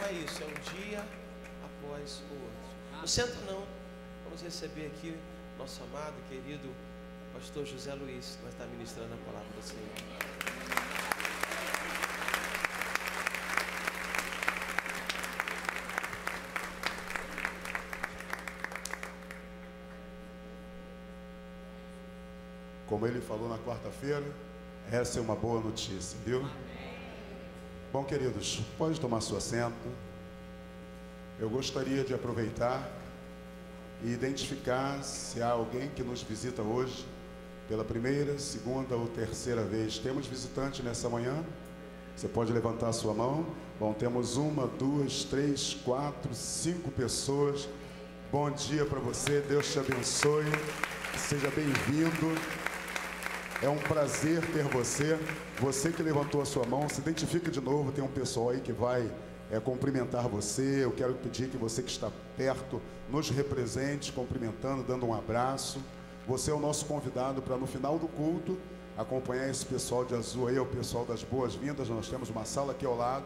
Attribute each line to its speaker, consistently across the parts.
Speaker 1: é isso, é um dia após o outro. No centro não, vamos receber aqui nosso amado, querido pastor José Luiz, que vai estar ministrando a palavra do Senhor.
Speaker 2: Como ele falou na quarta-feira, essa é uma boa notícia, viu? Bom, queridos, pode tomar seu assento. Eu gostaria de aproveitar e identificar se há alguém que nos visita hoje pela primeira, segunda ou terceira vez. Temos visitante nessa manhã? Você pode levantar a sua mão. Bom, temos 1, 2, 3, 4, 5 pessoas. Bom dia para você, Deus te abençoe. Seja bem-vindo. É um prazer ter você. Você que levantou a sua mão, se identifica de novo. Tem um pessoal aí que vai cumprimentar você. Eu quero pedir que você que está perto nos represente, cumprimentando, dando um abraço. Você é o nosso convidado para no final do culto acompanhar esse pessoal de azul aí, é o pessoal das boas-vindas. Nós temos uma sala aqui ao lado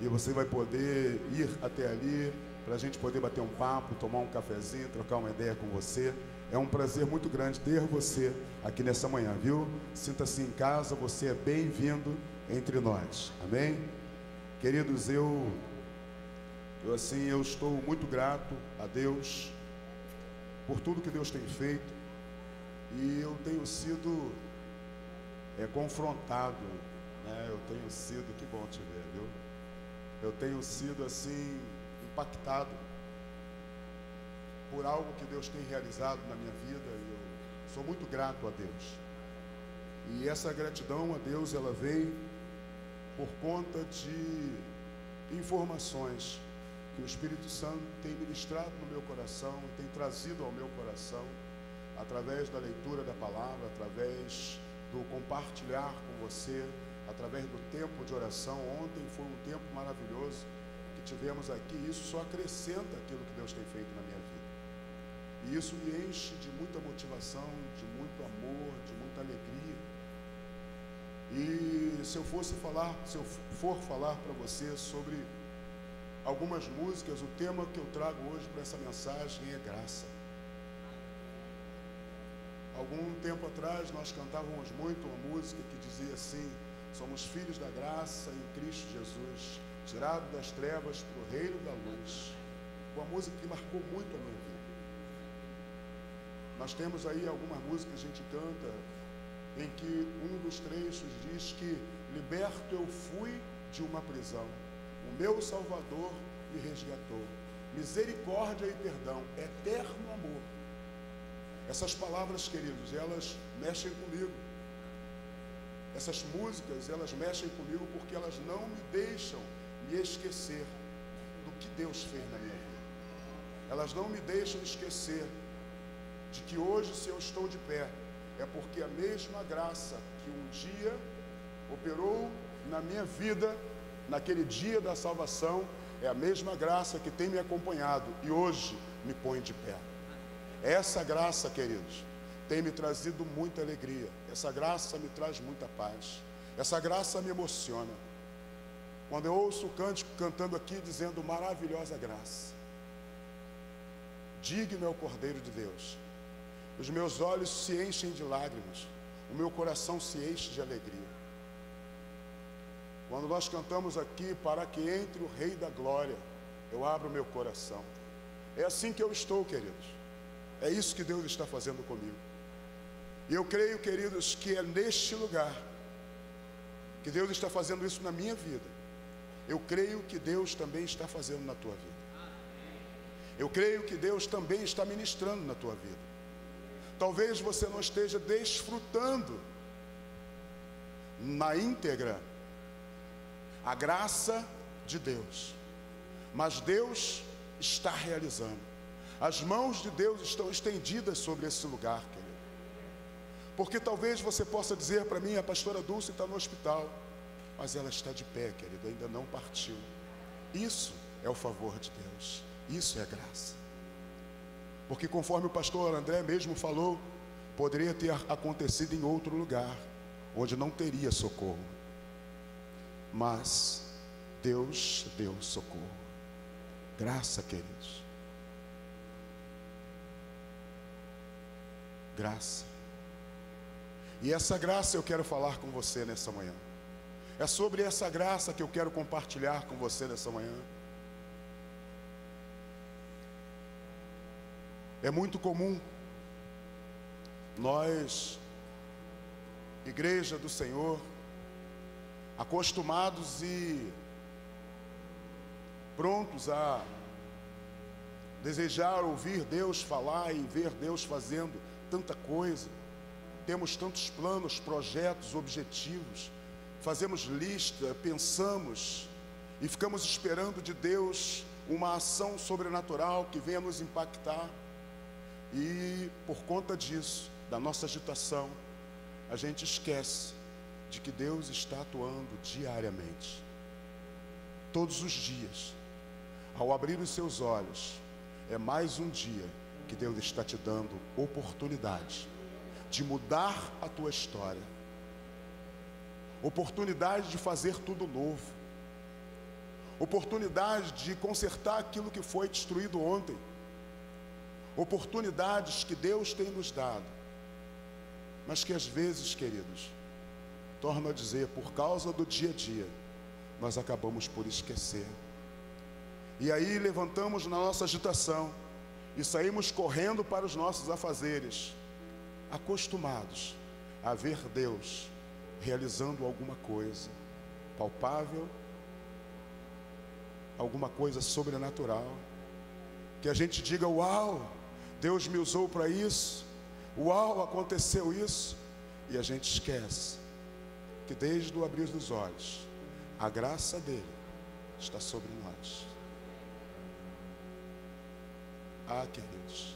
Speaker 2: e você vai poder ir até ali para a gente poder bater um papo, tomar um cafezinho, trocar uma ideia com você. É um prazer muito grande ter você aqui nessa manhã, viu? Sinta-se em casa, você é bem-vindo entre nós, amém? Queridos, eu estou muito grato a Deus por tudo que Deus tem feito, e eu tenho sido confrontado, né? Eu tenho sido, que bom te ver, viu? Eu tenho sido assim impactado por algo que Deus tem realizado na minha vida, e eu sou muito grato a Deus. E essa gratidão a Deus, ela vem por conta de informações que o Espírito Santo tem ministrado no meu coração, tem trazido ao meu coração, através da leitura da palavra, através do compartilhar com você, através do tempo de oração. Ontem foi um tempo maravilhoso que tivemos aqui, e isso só acrescenta aquilo que Deus tem feito na minha vida. E isso me enche de muita motivação, de muito amor, de muita alegria. E se eu for falar para você sobre algumas músicas, o tema que eu trago hoje para essa mensagem é graça. Algum tempo atrás nós cantávamos muito uma música que dizia assim: somos filhos da graça em Cristo Jesus, tirados das trevas para o reino da luz. Uma música que marcou muito a minha vida. Nós temos aí algumas músicas que a gente canta em que um dos trechos diz que liberto eu fui de uma prisão, o meu Salvador me resgatou, misericórdia e perdão, eterno amor. Essas palavras, queridos, elas mexem comigo. Essas músicas, elas mexem comigo porque elas não me deixam me esquecer do que Deus fez na minha vida. Elas não me deixam esquecer de que hoje, se eu estou de pé, é porque a mesma graça que um dia operou na minha vida, naquele dia da salvação, é a mesma graça que tem me acompanhado e hoje me põe de pé. Essa graça, queridos, tem me trazido muita alegria. Essa graça me traz muita paz. Essa graça me emociona. Quando eu ouço o cântico cantando aqui, dizendo maravilhosa graça, digno é o Cordeiro de Deus, os meus olhos se enchem de lágrimas, o meu coração se enche de alegria. Quando nós cantamos aqui, para que entre o Rei da Glória, eu abro o meu coração. É assim que eu estou, queridos. É isso que Deus está fazendo comigo. E eu creio, queridos, que é neste lugar que Deus está fazendo isso na minha vida. Eu creio que Deus também está fazendo na tua vida. Eu creio que Deus também está ministrando na tua vida. Talvez você não esteja desfrutando na íntegra a graça de Deus, mas Deus está realizando. As mãos de Deus estão estendidas sobre esse lugar, querido. Porque talvez você possa dizer para mim: a pastora Dulce está no hospital, mas ela está de pé, querido, ainda não partiu. Isso é o favor de Deus, isso é graça. Porque conforme o pastor André mesmo falou, poderia ter acontecido em outro lugar, onde não teria socorro. Mas Deus deu socorro. Graça, queridos. Graça. E essa graça eu quero falar com você nessa manhã. É sobre essa graça que eu quero compartilhar com você nessa manhã. É muito comum nós, Igreja do Senhor, acostumados e prontos a desejar ouvir Deus falar e ver Deus fazendo tanta coisa. Temos tantos planos, projetos, objetivos, fazemos lista, pensamos e ficamos esperando de Deus uma ação sobrenatural que venha nos impactar. E por conta disso, da nossa agitação, a gente esquece de que Deus está atuando diariamente, todos os dias. Ao abrir os seus olhos, é mais um dia que Deus está te dando oportunidade de mudar a tua história, oportunidade de fazer tudo novo, oportunidade de consertar aquilo que foi destruído ontem, oportunidades que Deus tem nos dado, mas que às vezes, queridos, torno a dizer, por causa do dia a dia, nós acabamos por esquecer. E aí levantamos na nossa agitação e saímos correndo para os nossos afazeres, acostumados a ver Deus realizando alguma coisa palpável, alguma coisa sobrenatural, que a gente diga: uau, Deus me usou para isso, uau, aconteceu isso. E a gente esquece que desde o abrir dos olhos, a graça dele está sobre nós. Ah, queridos,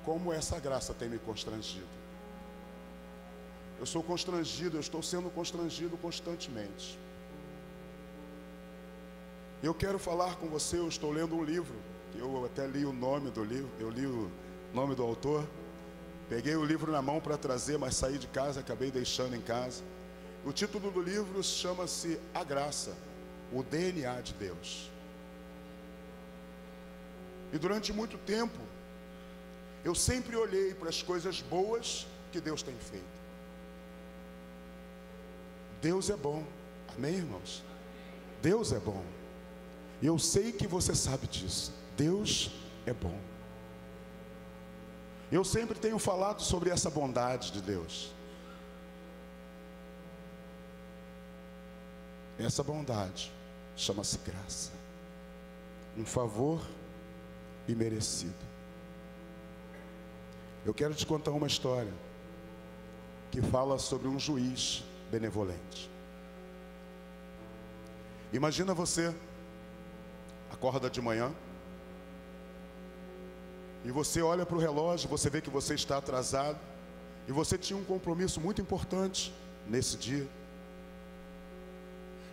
Speaker 2: como essa graça tem me constrangido. Eu sou constrangido, eu estou sendo constrangido constantemente. Eu quero falar com você, eu estou lendo um livro, eu até li o nome do livro, eu li o nome do autor, peguei o livro na mão para trazer, mas saí de casa, acabei deixando em casa. O título do livro chama-se A Graça, o DNA de Deus. E durante muito tempo, eu sempre olhei para as coisas boas que Deus tem feito. Deus é bom, amém, irmãos? Deus é bom. E eu sei que você sabe disso. Deus é bom. Eu sempre tenho falado sobre essa bondade de Deus. Essa bondade chama-se graça, um favor imerecido. Eu quero te contar uma história que fala sobre um juiz benevolente. Imagina você acorda de manhã e você olha para o relógio, você vê que você está atrasado e você tinha um compromisso muito importante nesse dia.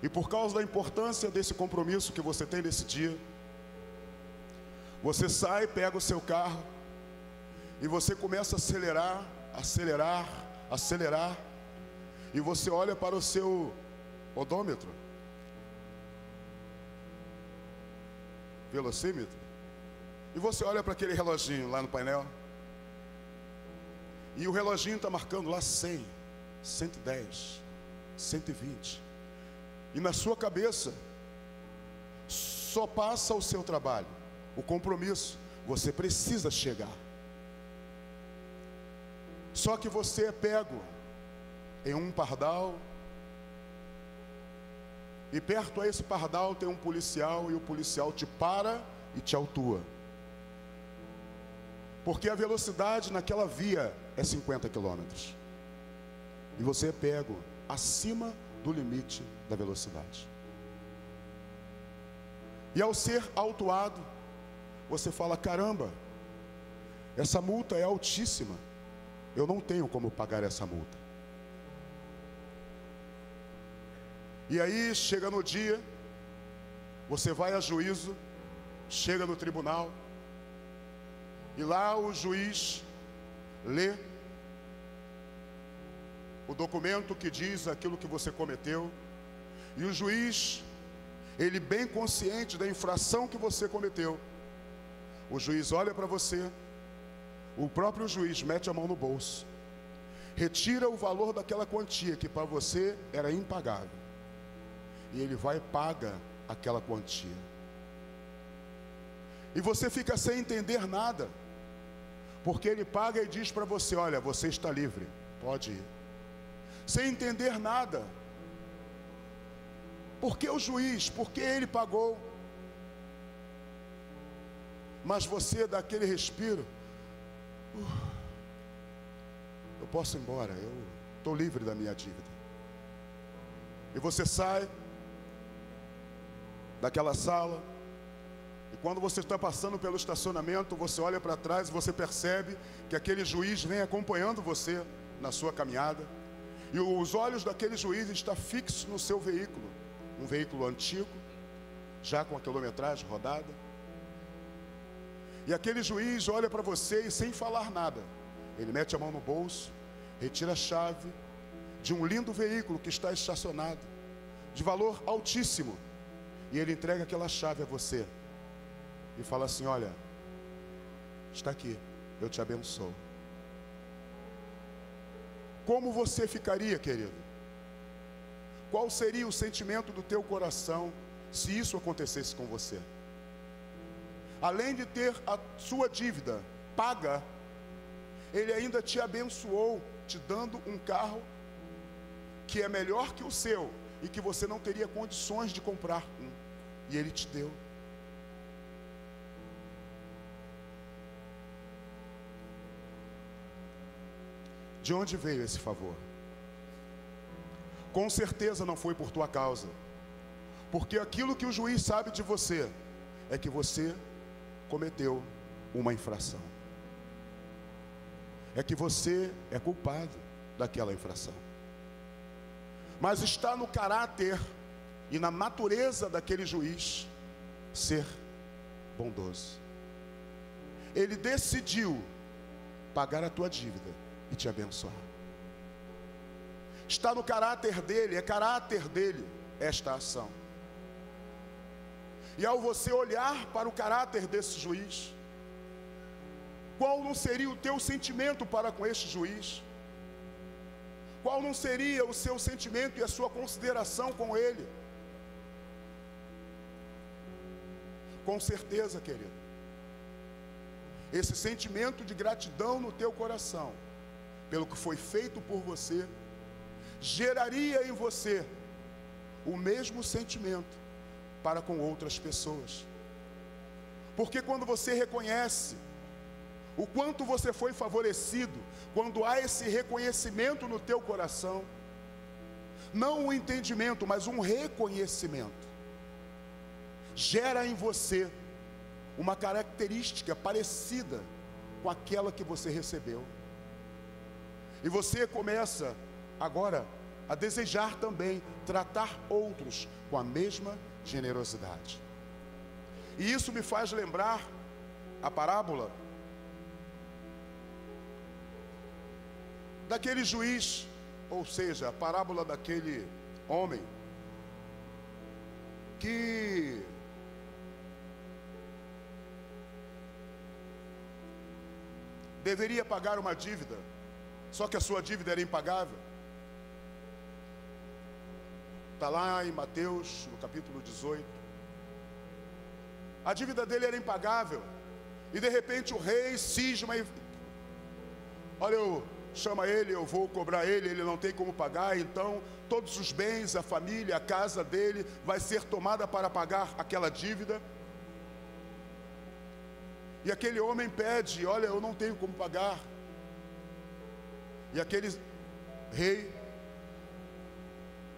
Speaker 2: E por causa da importância desse compromisso que você tem nesse dia, você sai, pega o seu carro e você começa a acelerar, acelerar, acelerar. E você olha para o seu odômetro, velocímetro, e você olha para aquele reloginho lá no painel, e o reloginho está marcando lá 100, 110, 120. E na sua cabeça só passa o seu trabalho, o compromisso. Você precisa chegar. Só que você é pego em um pardal, e perto a esse pardal tem um policial, e o policial te para e te autua, porque a velocidade naquela via é 50 quilômetros, e você é pego acima do limite da velocidade. E ao ser autuado, você fala: caramba, essa multa é altíssima, eu não tenho como pagar essa multa. E aí chega no dia, você vai a juízo, chega no tribunal, e lá o juiz lê o documento que diz aquilo que você cometeu, e o juiz, ele bem consciente da infração que você cometeu, o juiz olha para você, o próprio juiz mete a mão no bolso, retira o valor daquela quantia que para você era impagável, e ele vai e paga aquela quantia. E você fica sem entender nada, porque ele paga e diz para você: olha, você está livre, pode ir. Sem entender nada. Por que o juiz? Por que ele pagou? Mas você dá aquele respiro: eu posso ir embora, eu estou livre da minha dívida. E você sai daquela sala, e quando você está passando pelo estacionamento, você olha para trás e você percebe que aquele juiz vem acompanhando você na sua caminhada, e os olhos daquele juiz estão fixos no seu veículo, um veículo antigo, já com a quilometragem rodada. E aquele juiz olha para você e, sem falar nada, ele mete a mão no bolso, retira a chave de um lindo veículo que está estacionado, de valor altíssimo, e ele entrega aquela chave a você e fala assim: olha, está aqui, eu te abençoo. Como você ficaria, querido? Qual seria o sentimento do teu coração se isso acontecesse com você? Além de ter a sua dívida paga, ele ainda te abençoou, te dando um carro que é melhor que o seu e que você não teria condições de comprar um, e ele te deu. De onde veio esse favor? Com certeza não foi por tua causa, porque aquilo que o juiz sabe de você é que você cometeu uma infração, é que você é culpado daquela infração. Mas está no caráter e na natureza daquele juiz ser bondoso. Ele decidiu pagar a tua dívida e te abençoar. Está no caráter dele, é caráter dele esta ação. E ao você olhar para o caráter desse juiz, qual não seria o teu sentimento para com este juiz? Qual não seria o seu sentimento e a sua consideração com ele? Com certeza, querido, esse sentimento de gratidão no teu coração, pelo que foi feito por você, geraria em você o mesmo sentimento para com outras pessoas. Porque quando você reconhece o quanto você foi favorecido, quando há esse reconhecimento no teu coração, não um entendimento, mas um reconhecimento, gera em você uma característica parecida com aquela que você recebeu. E você começa agora a desejar também tratar outros com a mesma generosidade. E isso me faz lembrar a parábola daquele juiz, ou seja, a parábola daquele homem que deveria pagar uma dívida, só que a sua dívida era impagável. Está lá em Mateus, no capítulo 18. A dívida dele era impagável, e de repente o rei cisma e: olha, chama ele, eu vou cobrar ele, ele não tem como pagar. Então todos os bens, a família, a casa dele vai ser tomada para pagar aquela dívida. E aquele homem pede: olha, eu não tenho como pagar. E aquele rei,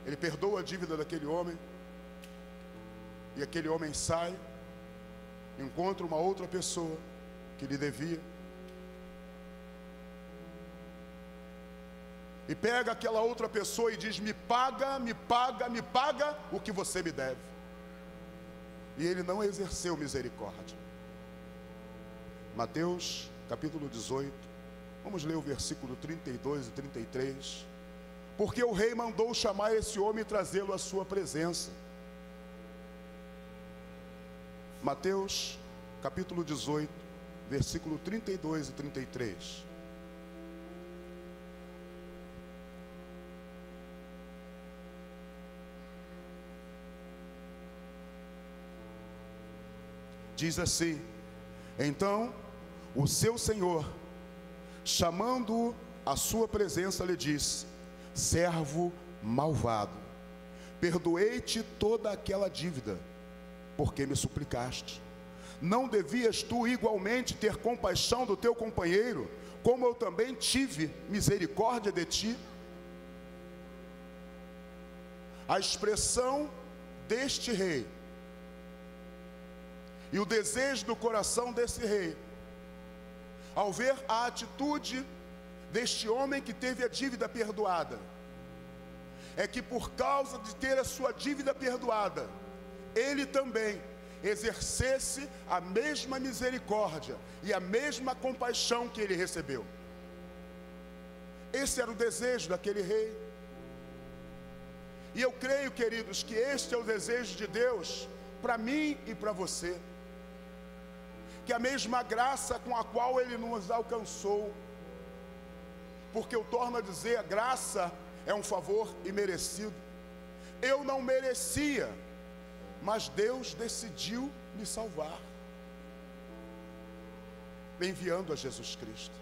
Speaker 2: ele perdoa a dívida daquele homem, e aquele homem sai, encontra uma outra pessoa que lhe devia, e pega aquela outra pessoa e diz: me paga, me paga, me paga o que você me deve. E ele não exerceu misericórdia. Mateus capítulo 18, vamos ler o versículo 32 e 33. Porque o rei mandou chamar esse homem e trazê-lo à sua presença. Mateus, capítulo 18, versículo 32 e 33. Diz assim: então o seu senhor, chamando-o à sua presença, lhe disse: servo malvado, perdoei-te toda aquela dívida, porque me suplicaste. Não devias tu igualmente ter compaixão do teu companheiro, como eu também tive misericórdia de ti? A expressão deste rei e o desejo do coração desse rei, ao ver a atitude deste homem que teve a dívida perdoada, é que por causa de ter a sua dívida perdoada, ele também exercesse a mesma misericórdia e a mesma compaixão que ele recebeu. Esse era o desejo daquele rei. E eu creio, queridos, que este é o desejo de Deus para mim e para você. Que a mesma graça com a qual ele nos alcançou, porque eu torno a dizer, a graça é um favor imerecido. Eu não merecia, mas Deus decidiu me salvar, enviando a Jesus Cristo.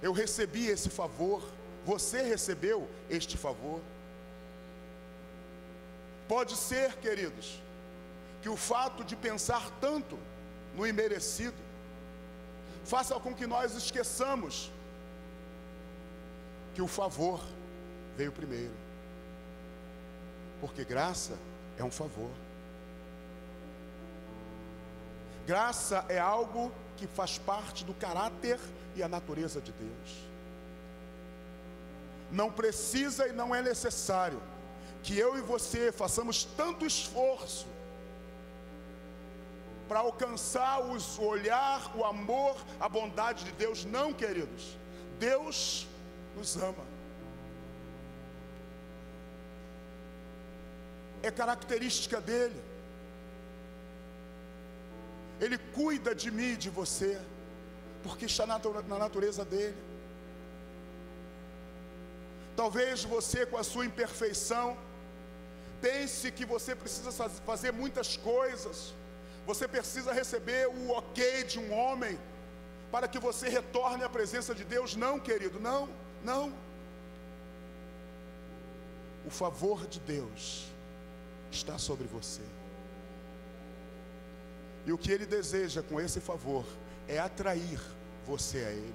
Speaker 2: Eu recebi esse favor, você recebeu este favor. Pode ser, queridos, que o fato de pensar tanto no imerecido faça com que nós esqueçamos que o favor veio primeiro, porque graça é um favor. Graça é algo que faz parte do caráter e a natureza de Deus. Não precisa e não é necessário que eu e você façamos tanto esforço para alcançar o olhar, o amor, a bondade de Deus. Não, queridos, Deus nos ama. É característica dele. Ele cuida de mim e de você, porque está na natureza dele. Talvez você, com a sua imperfeição, pense que você precisa fazer muitas coisas. Você precisa receber o ok de um homem para que você retorne à presença de Deus. Não, querido, não, não. O favor de Deus está sobre você. E o que Ele deseja com esse favor é atrair você a Ele.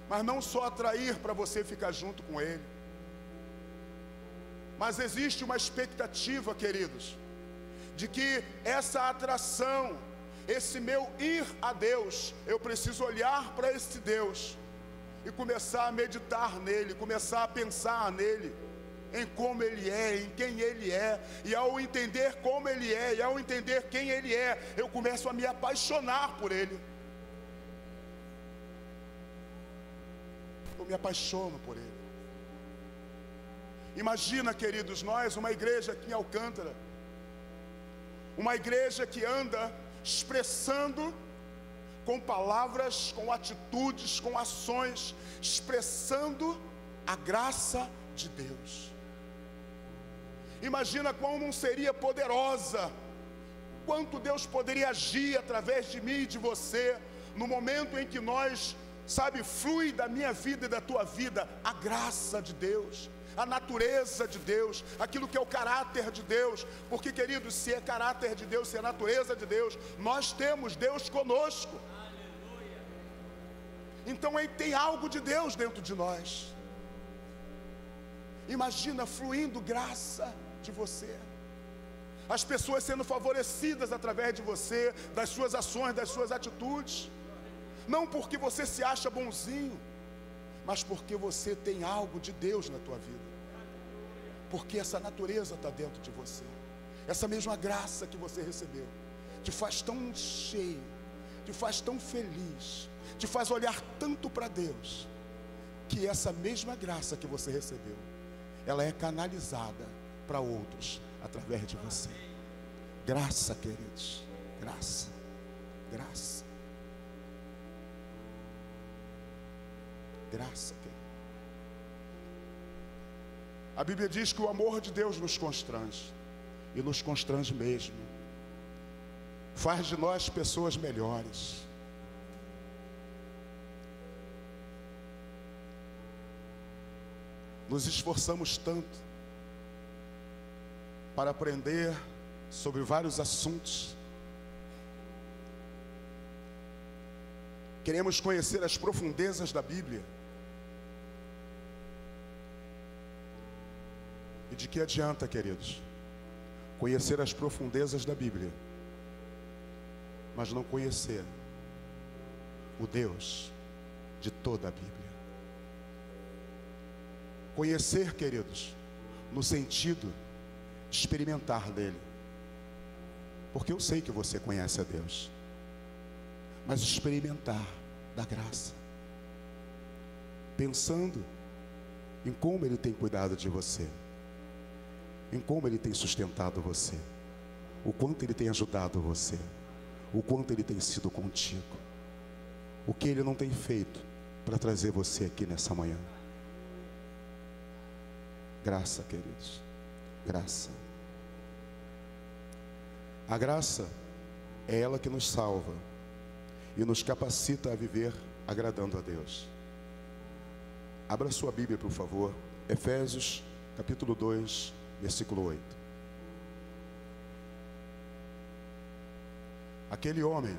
Speaker 2: Mas não só atrair para você ficar junto com Ele, mas existe uma expectativa, queridos, de que essa atração, esse meu ir a Deus, eu preciso olhar para esse Deus e começar a meditar nele, começar a pensar nele, em como ele é, em quem ele é. E ao entender como ele é, e ao entender quem ele é, eu começo a me apaixonar por ele. Eu me apaixono por ele. Imagina, queridos, nós, uma igreja aqui em Alcântara, uma igreja que anda expressando com palavras, com atitudes, com ações, expressando a graça de Deus. Imagina como não seria poderosa, quanto Deus poderia agir através de mim e de você, no momento em que nós, flui da minha vida e da tua vida a graça de Deus, a natureza de Deus, aquilo que é o caráter de Deus. Porque, queridos, se é caráter de Deus, se é natureza de Deus, nós temos Deus conosco. Aleluia. Então tem algo de Deus dentro de nós. Imagina fluindo graça de você, as pessoas sendo favorecidas através de você, das suas ações, das suas atitudes, não porque você se acha bonzinho, mas porque você tem algo de Deus na tua vida, porque essa natureza está dentro de você. Essa mesma graça que você recebeu te faz tão cheio, te faz tão feliz, te faz olhar tanto para Deus, que essa mesma graça que você recebeu, ela é canalizada para outros através de você. Graça, queridos, graça, graça, graça, queridos. A Bíblia diz que o amor de Deus nos constrange, e nos constrange mesmo, faz de nós pessoas melhores. Nos esforçamos tanto para aprender sobre vários assuntos. Queremos conhecer as profundezas da Bíblia. E de que adianta, queridos, conhecer as profundezas da Bíblia, mas não conhecer o Deus de toda a Bíblia? Conhecer, queridos, no sentido de experimentar dele. Porque eu sei que você conhece a Deus, mas experimentar da graça, pensando em como Ele tem cuidado de você, em como Ele tem sustentado você, o quanto Ele tem ajudado você, o quanto Ele tem sido contigo, o que Ele não tem feito para trazer você aqui nessa manhã. Graça, queridos, graça. A graça é ela que nos salva e nos capacita a viver agradando a Deus. Abra sua Bíblia, por favor, Efésios capítulo 2, versículo 8. Aquele homem,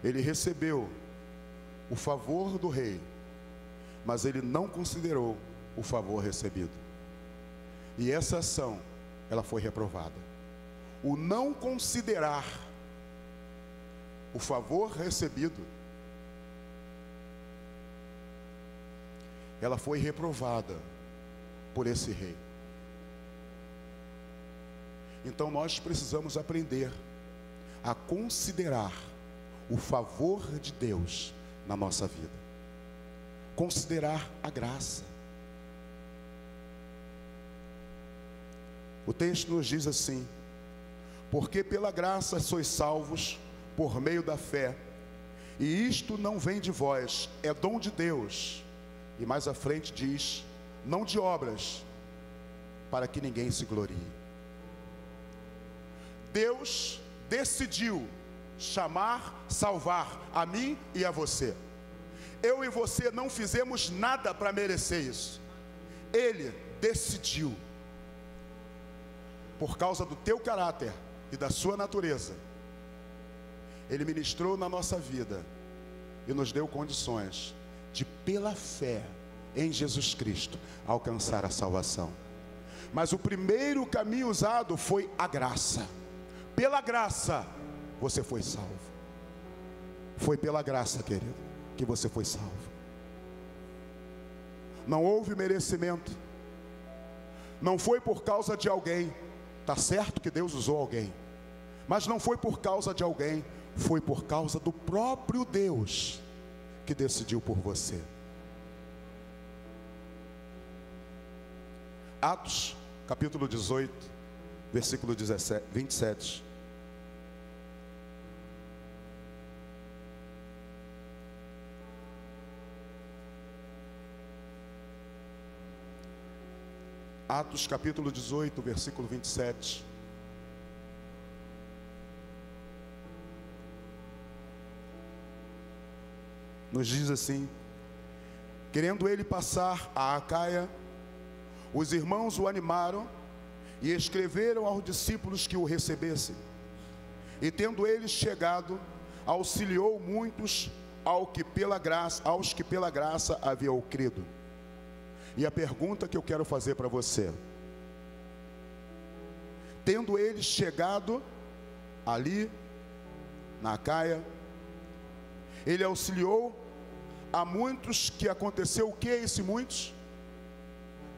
Speaker 2: ele recebeu o favor do rei, mas ele não considerou o favor recebido. E essa ação, ela foi reprovada. O não considerar o favor recebido, ela foi reprovada por esse rei. Então nós precisamos aprender a considerar o favor de Deus na nossa vida. Considerar a graça. O texto nos diz assim: porque pela graça sois salvos por meio da fé, e isto não vem de vós, é dom de Deus. E mais à frente diz: não de obras, para que ninguém se glorie. Deus decidiu chamar, salvar a mim e a você. Eu e você não fizemos nada para merecer isso. Ele decidiu, por causa do teu caráter e da sua natureza. Ele ministrou na nossa vida e nos deu condições de, pela fé em Jesus Cristo, alcançar a salvação. Mas o primeiro caminho usado foi a graça. Pela graça você foi salvo. Foi pela graça, querido, que você foi salvo. Não houve merecimento. Não foi por causa de alguém. Está certo que Deus usou alguém, mas não foi por causa de alguém, foi por causa do próprio Deus que decidiu por você. Atos capítulo 18, versículo 27. Atos capítulo 18, versículo 27. Nos diz assim: querendo ele passar a Acaia, os irmãos o animaram e escreveram aos discípulos que o recebessem. E tendo ele chegado, auxiliou muitos aos que pela graça haviam crido. E a pergunta que eu quero fazer para você: tendo eles chegado ali na Acaia, ele auxiliou a muitos, que aconteceu o que a esses muitos?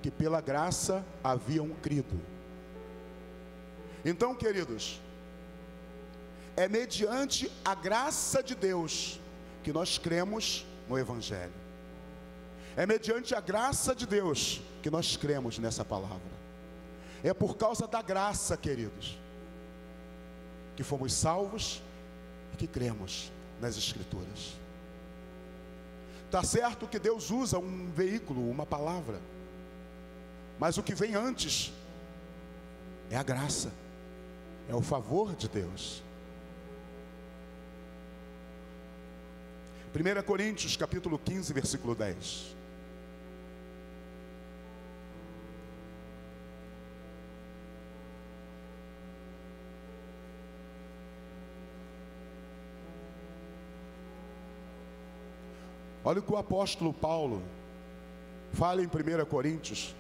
Speaker 2: Que pela graça haviam crido. Então, queridos, é mediante a graça de Deus que nós cremos no Evangelho. É mediante a graça de Deus que nós cremos nessa palavra. É por causa da graça, queridos, que fomos salvos e que cremos nas Escrituras. Está certo que Deus usa um veículo, uma palavra, mas o que vem antes é a graça, é o favor de Deus. 1 Coríntios capítulo 15, versículo 10. Olha o que o apóstolo Paulo fala em 1 Coríntios.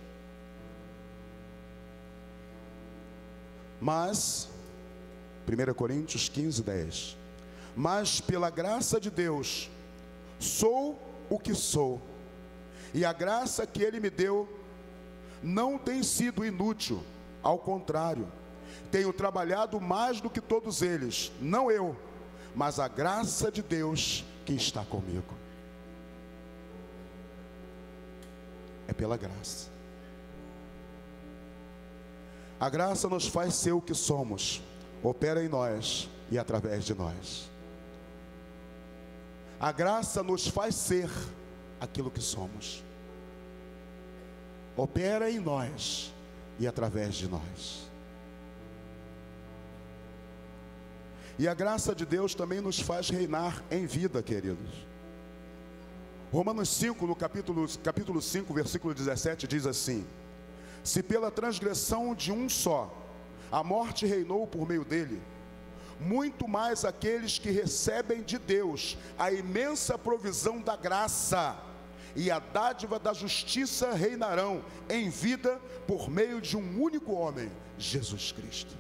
Speaker 2: Mas, 1 Coríntios 15, 10. Mas pela graça de Deus, sou o que sou. E a graça que Ele me deu não tem sido inútil. Ao contrário, tenho trabalhado mais do que todos eles. Não eu, mas a graça de Deus que está comigo. É pela graça. A graça nos faz ser o que somos, opera em nós e através de nós. A graça nos faz ser aquilo que somos, opera em nós e através de nós. E a graça de Deus também nos faz reinar em vida, queridos. Romanos 5, no capítulo 5, versículo 17, diz assim: se pela transgressão de um só a morte reinou por meio dele, muito mais aqueles que recebem de Deus a imensa provisão da graça e a dádiva da justiça reinarão em vida por meio de um único homem, Jesus Cristo.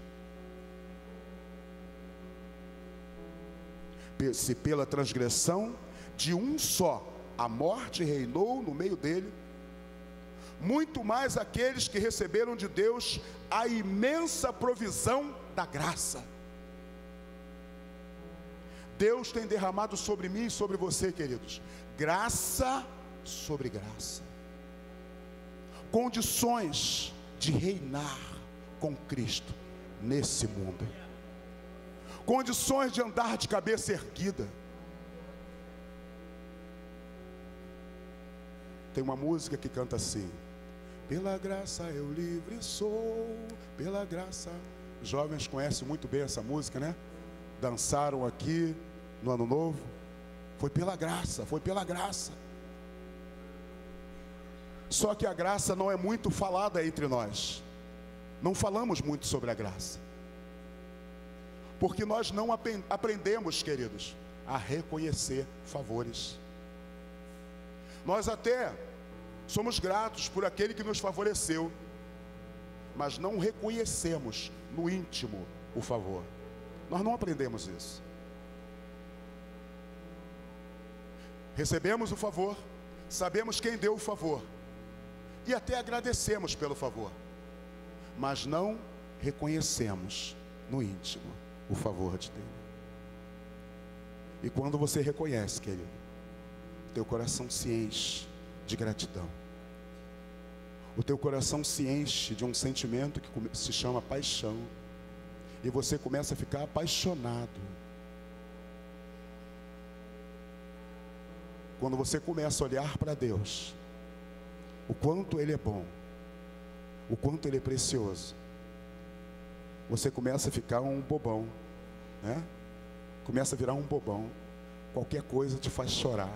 Speaker 2: Se pela transgressão de um só a morte reinou no meio dele, muito mais aqueles que receberam de Deus a imensa provisão da graça. Deus tem derramado sobre mim e sobre você, queridos, graça sobre graça, condições de reinar com Cristo nesse mundo, condições de andar de cabeça erguida. Tem uma música que canta assim: pela graça eu livre sou, pela graça. Os jovens conhecem muito bem essa música, né? Dançaram aqui no Ano Novo. Foi pela graça, foi pela graça. Só que a graça não é muito falada entre nós. Não falamos muito sobre a graça, porque nós não aprendemos, queridos, a reconhecer favores. Nós até somos gratos por aquele que nos favoreceu, mas não reconhecemos no íntimo o favor. Nós não aprendemos isso. Recebemos o favor, sabemos quem deu o favor e até agradecemos pelo favor, mas não reconhecemos no íntimo o favor de Deus. E quando você reconhece, querido, teu coração se enche de gratidão. O teu coração se enche de um sentimento que se chama paixão. E você começa a ficar apaixonado. Quando você começa a olhar para Deus, o quanto Ele é bom, o quanto Ele é precioso, você começa a ficar um bobão, né? Começa a virar um bobão. Qualquer coisa te faz chorar.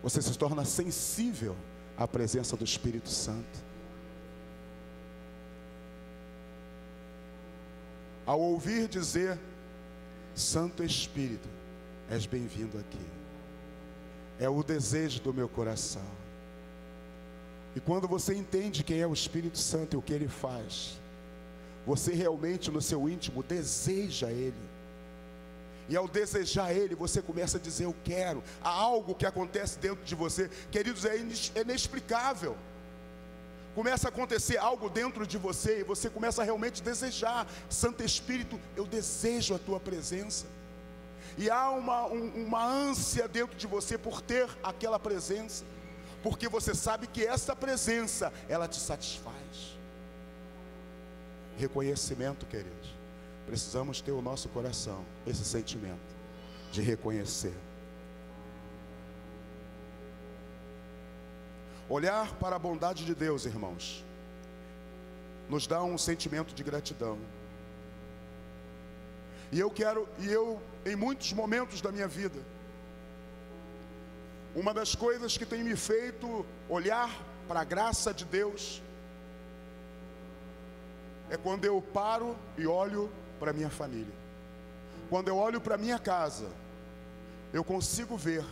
Speaker 2: Você se torna sensível à presença do Espírito Santo. Ao ouvir dizer: Santo Espírito, és bem-vindo aqui. É o desejo do meu coração. E quando você entende quem é o Espírito Santo e o que Ele faz, você realmente no seu íntimo deseja Ele. E ao desejar Ele, você começa a dizer: eu quero. Há algo que acontece dentro de você, queridos, é inexplicável. Começa a acontecer algo dentro de você e você começa a realmente desejar. Santo Espírito, eu desejo a Tua presença. E há uma ânsia dentro de você por ter aquela presença, porque você sabe que essa presença, ela te satisfaz. Reconhecimento, queridos. Precisamos ter o nosso coração, esse sentimento de reconhecer. Olhar para a bondade de Deus, irmãos, nos dá um sentimento de gratidão. E eu, em muitos momentos da minha vida, uma das coisas que tem me feito olhar para a graça de Deus é quando eu paro e olho para minha família. Quando eu olho para minha casa, eu consigo ver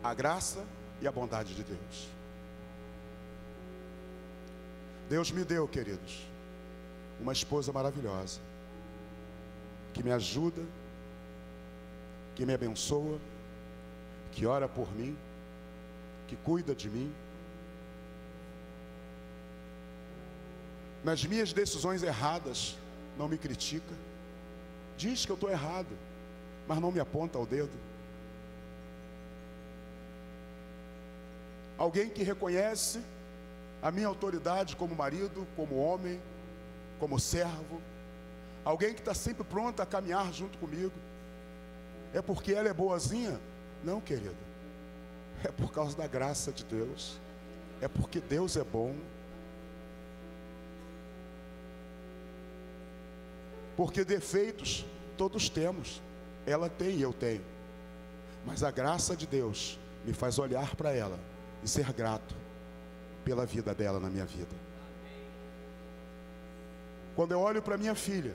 Speaker 2: a graça e a bondade de Deus. Deus me deu, queridos, uma esposa maravilhosa, que me ajuda, que me abençoa, que ora por mim, que cuida de mim. Nas minhas decisões erradas, não me critica, diz que eu estou errado, mas não me aponta o dedo. Alguém que reconhece a minha autoridade como marido, como homem, como servo. Alguém que está sempre pronto a caminhar junto comigo. É porque ela é boazinha? Não, querido. É por causa da graça de Deus. É porque Deus é bom. Porque defeitos todos temos. Ela tem e eu tenho. Mas a graça de Deus me faz olhar para ela e ser grato pela vida dela na minha vida. Quando eu olho para minha filha,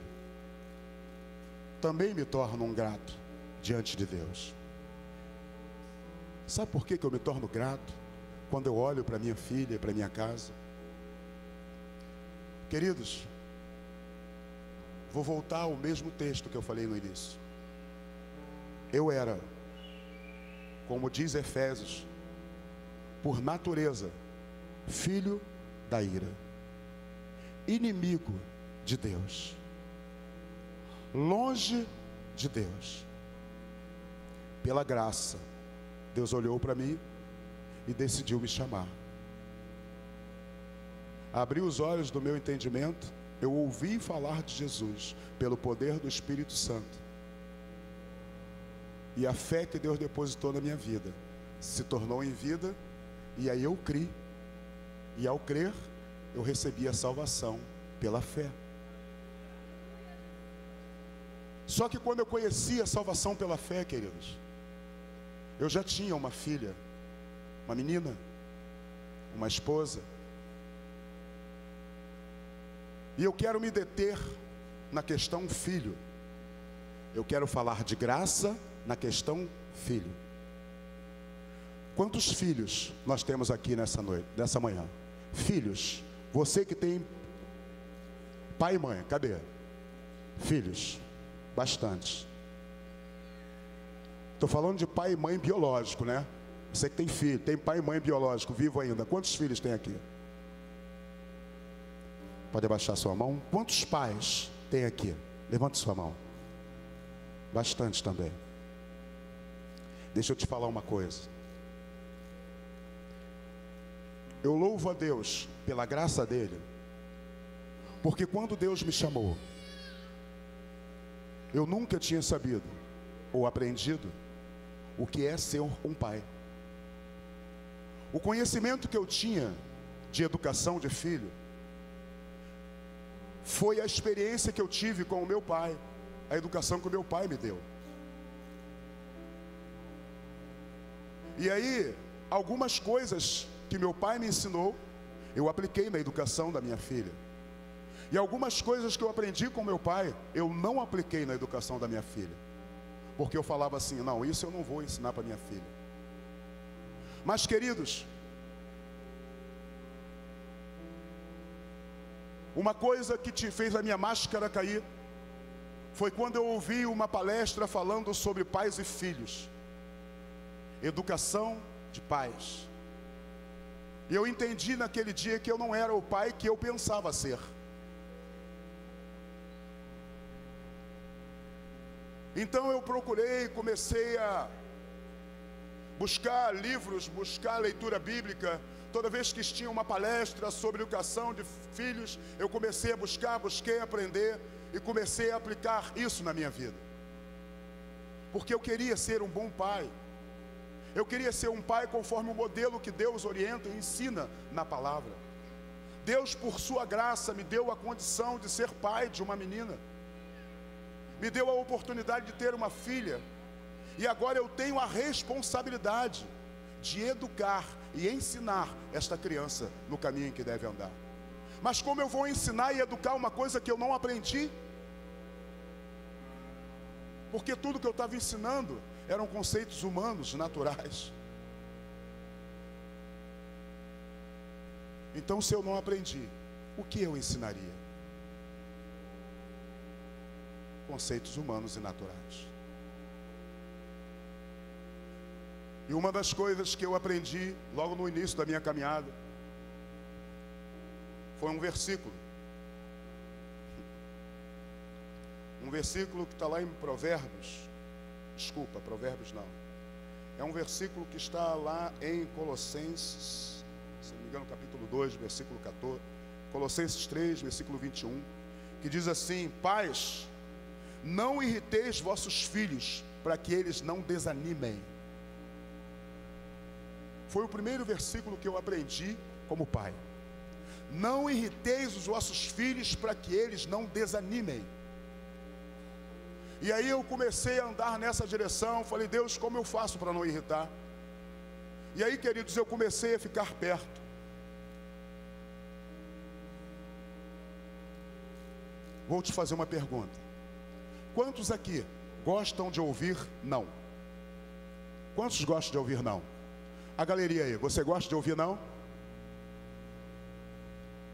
Speaker 2: também me torno um grato diante de Deus. Sabe por que eu me torno grato quando eu olho para minha filha e para minha casa? Queridos, vou voltar ao mesmo texto que eu falei no início. Eu era, como diz Efésios, por natureza, filho da ira, inimigo de Deus, longe de Deus. Pela graça, Deus olhou para mim e decidiu me chamar. Abriu os olhos do meu entendimento, eu ouvi falar de Jesus pelo poder do Espírito Santo. E a fé que Deus depositou na minha vida se tornou em vida, e aí eu criei. E ao crer, eu recebi a salvação pela fé. Só que quando eu conheci a salvação pela fé, queridos, eu já tinha uma filha, uma menina, uma esposa. E eu quero me deter na questão filho. Eu quero falar de graça na questão filho. Quantos filhos nós temos aqui nessa manhã? Filhos. Você que tem pai e mãe, cadê? Filhos. Bastante. Estou falando de pai e mãe biológico, né? Você que tem filho, tem pai e mãe biológico, vivo ainda. Quantos filhos tem aqui? Pode abaixar sua mão. Quantos pais tem aqui? Levante sua mão. Bastante também. Deixa eu te falar uma coisa. Eu louvo a Deus pela graça dele, porque quando Deus me chamou, eu nunca tinha sabido ou aprendido o que é ser um pai. O conhecimento que eu tinha de educação de filho foi a experiência que eu tive com o meu pai, a educação que o meu pai me deu. E aí, algumas coisas que meu pai me ensinou, eu apliquei na educação da minha filha. E algumas coisas que eu aprendi com meu pai, eu não apliquei na educação da minha filha. Porque eu falava assim, não, isso eu não vou ensinar para minha filha. Mas, queridos, uma coisa que te fez a minha máscara cair, foi quando eu ouvi uma palestra falando sobre pais e filhos. Educação de pais. E eu entendi naquele dia que eu não era o pai que eu pensava ser. Então eu procurei, comecei a buscar livros, buscar leitura bíblica, toda vez que tinha uma palestra sobre educação de filhos, eu comecei a busquei aprender e comecei a aplicar isso na minha vida. Porque eu queria ser um bom pai. Eu queria ser um pai conforme o modelo que Deus orienta e ensina na palavra. Deus, por sua graça, me deu a condição de ser pai de uma menina. Me deu a oportunidade de ter uma filha. E agora eu tenho a responsabilidade de educar e ensinar esta criança no caminho em que deve andar. Mas como eu vou ensinar e educar uma coisa que eu não aprendi? Porque tudo que eu estava ensinando eram conceitos humanos, naturais. Então, se eu não aprendi, o que eu ensinaria? Conceitos humanos e naturais. E uma das coisas que eu aprendi logo no início da minha caminhada foi um versículo. Um versículo que está lá em Provérbios. Desculpa, Provérbios não. É um versículo que está lá em Colossenses, se não me engano, capítulo 2, versículo 14. Colossenses 3, versículo 21. Que diz assim: pais, não irriteis vossos filhos, para que eles não desanimem. Foi o primeiro versículo que eu aprendi como pai. Não irriteis os vossos filhos, para que eles não desanimem. E aí eu comecei a andar nessa direção. Falei: Deus, como eu faço para não irritar? E aí, queridos, eu comecei a ficar perto. Vou te fazer uma pergunta. Quantos aqui gostam de ouvir não? Quantos gostam de ouvir não? A galeria aí, você gosta de ouvir não?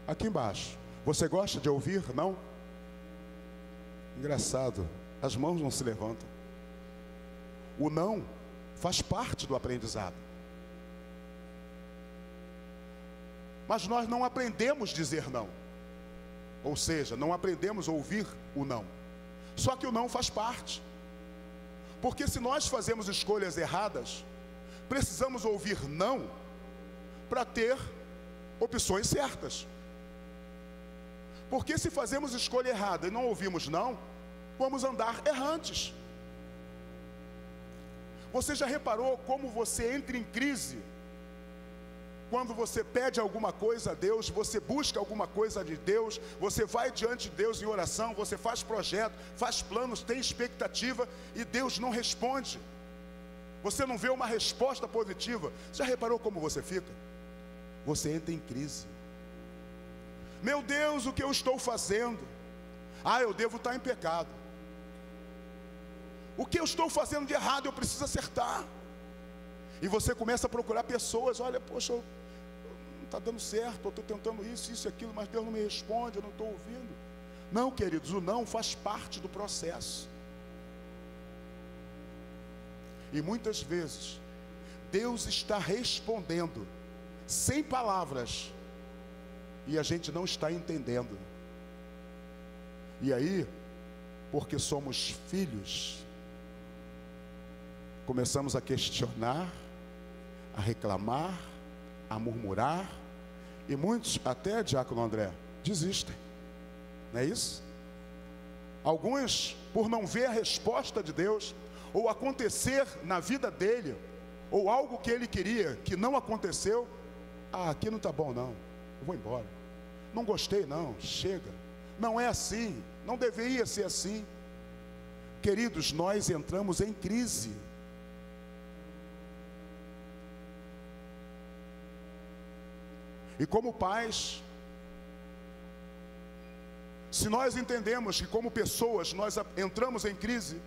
Speaker 2: Aqui embaixo, você gosta de ouvir não? Engraçado, as mãos não se levantam. O não faz parte do aprendizado. Mas nós não aprendemos a dizer não. Ou seja, não aprendemos a ouvir o não. Só que o não faz parte. Porque se nós fazemos escolhas erradas, precisamos ouvir não para ter opções certas. Porque se fazemos escolha errada e não ouvimos não, vamos andar errantes. Você já reparou como você entra em crise quando você pede alguma coisa a Deus, você busca alguma coisa de Deus, você vai diante de Deus em oração, você faz projeto, faz planos, tem expectativa e Deus não responde? Você não vê uma resposta positiva. Já reparou como você fica? Você entra em crise. Meu Deus, o que eu estou fazendo? Ah, eu devo estar em pecado. O que eu estou fazendo de errado? Eu preciso acertar. E você começa a procurar pessoas. Olha, poxa, não está dando certo, eu estou tentando isso e aquilo, mas Deus não me responde, eu não estou ouvindo. Não, queridos, o não faz parte do processo. E muitas vezes Deus está respondendo sem palavras e a gente não está entendendo. E aí, porque somos filhos, começamos a questionar, a reclamar, a murmurar, e muitos, até Diácono André, desistem. Não é isso? Alguns, por não ver a resposta de Deus, ou acontecer na vida dele, ou algo que ele queria, que não aconteceu, aqui não está bom não, eu vou embora. Não gostei não, chega. Não é assim, não deveria ser assim. Queridos, nós entramos em crise. E como pais, se nós entendemos que como pessoas nós entramos em crise,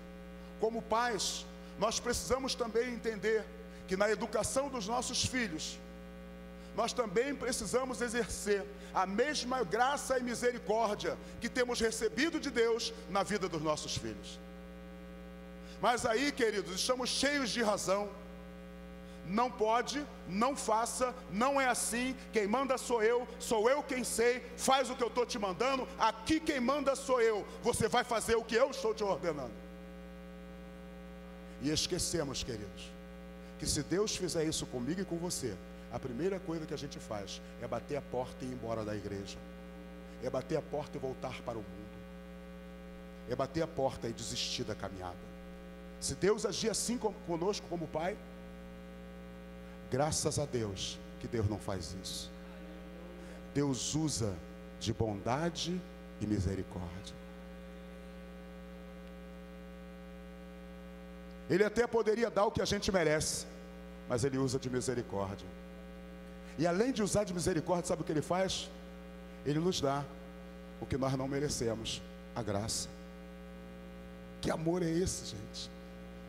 Speaker 2: como pais, nós precisamos também entender que na educação dos nossos filhos, nós também precisamos exercer a mesma graça e misericórdia que temos recebido de Deus na vida dos nossos filhos. Mas aí, queridos, estamos cheios de razão. Não pode, não faça, não é assim, quem manda sou eu quem sei, faz o que eu estou te mandando, aqui quem manda sou eu, você vai fazer o que eu estou te ordenando. E esquecemos, queridos, que se Deus fizer isso comigo e com você, a primeira coisa que a gente faz é bater a porta e ir embora da igreja. É bater a porta e voltar para o mundo. É bater a porta e desistir da caminhada. Se Deus agir assim conosco como Pai, graças a Deus que Deus não faz isso. Deus usa de bondade e misericórdia. Ele até poderia dar o que a gente merece, mas Ele usa de misericórdia. E além de usar de misericórdia, sabe o que Ele faz? Ele nos dá o que nós não merecemos, a graça. Que amor é esse, gente?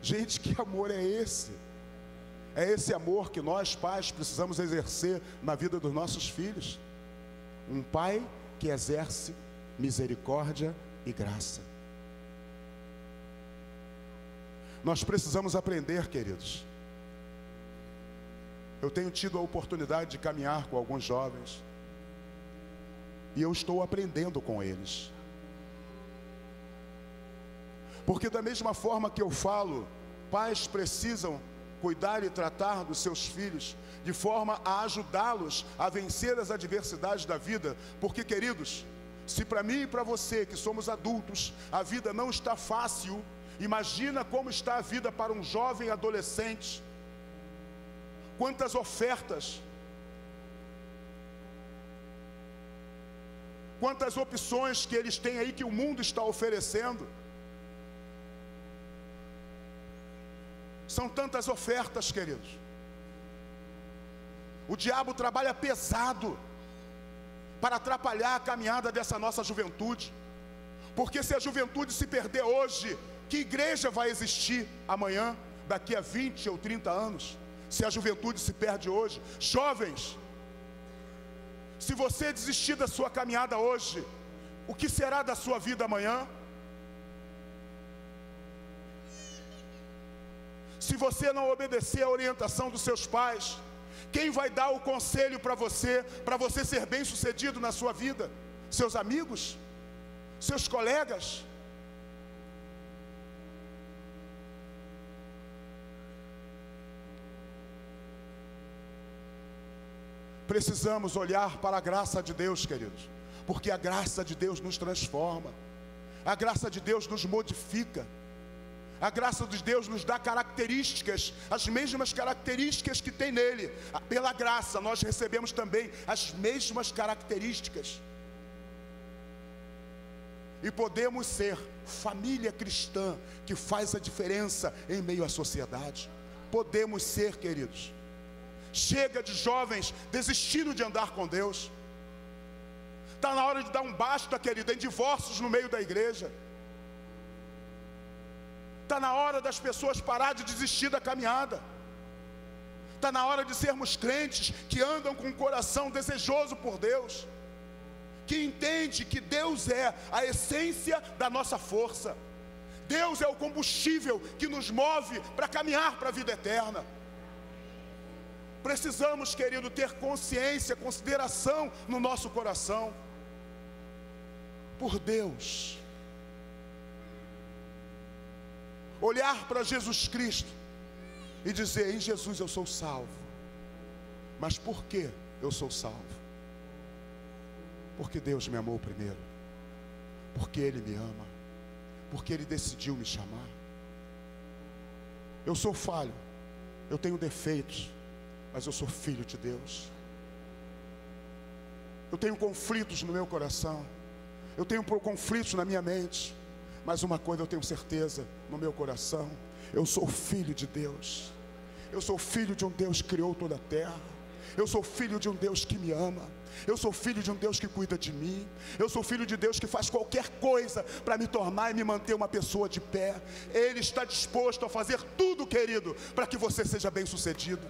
Speaker 2: Gente, que amor é esse? É esse amor que nós, pais, precisamos exercer na vida dos nossos filhos. Um pai que exerce misericórdia e graça. Nós precisamos aprender, queridos. Eu tenho tido a oportunidade de caminhar com alguns jovens, e eu estou aprendendo com eles. Porque da mesma forma que eu falo, pais precisam cuidar e tratar dos seus filhos de forma a ajudá-los a vencer as adversidades da vida. Porque, queridos, se para mim e para você que somos adultos a vida não está fácil, imagina como está a vida para um jovem adolescente. Quantas ofertas, quantas opções que eles têm aí, que o mundo está oferecendo. São tantas ofertas, queridos. O diabo trabalha pesado para atrapalhar a caminhada dessa nossa juventude. Porque se a juventude se perder hoje, que igreja vai existir amanhã, daqui a 20 ou 30 anos? Se a juventude se perde hoje. Jovens, se você desistir da sua caminhada hoje, o que será da sua vida amanhã? Se você não obedecer à orientação dos seus pais, quem vai dar o conselho para você ser bem sucedido na sua vida? Seus amigos? Seus colegas? Precisamos olhar para a graça de Deus, queridos, porque a graça de Deus nos transforma, a graça de Deus nos modifica, a graça de Deus nos dá características, as mesmas características que tem nele. Pela graça nós recebemos também as mesmas características, e podemos ser família cristã que faz a diferença em meio à sociedade. Podemos ser, queridos. Chega de jovens desistindo de andar com Deus. Está na hora de dar um basta, querido, em divórcios no meio da igreja. Está na hora das pessoas parar de desistir da caminhada. Está na hora de sermos crentes que andam com o coração desejoso por Deus, que entende que Deus é a essência da nossa força. Deus é o combustível que nos move para caminhar para a vida eterna. Precisamos, querido, ter consciência, consideração no nosso coração por Deus. Olhar para Jesus Cristo e dizer: em Jesus eu sou salvo. Mas por que eu sou salvo? Porque Deus me amou primeiro, porque Ele me ama, porque Ele decidiu me chamar. Eu sou falho, eu tenho defeitos, mas eu sou filho de Deus. Eu tenho conflitos no meu coração, eu tenho conflitos na minha mente, mas uma coisa eu tenho certeza no meu coração: eu sou filho de Deus. Eu sou filho de um Deus que criou toda a terra. Eu sou filho de um Deus que me ama. Eu sou filho de um Deus que cuida de mim. Eu sou filho de Deus que faz qualquer coisa para me tornar e me manter uma pessoa de pé. Ele está disposto a fazer tudo, querido, para que você seja bem sucedido.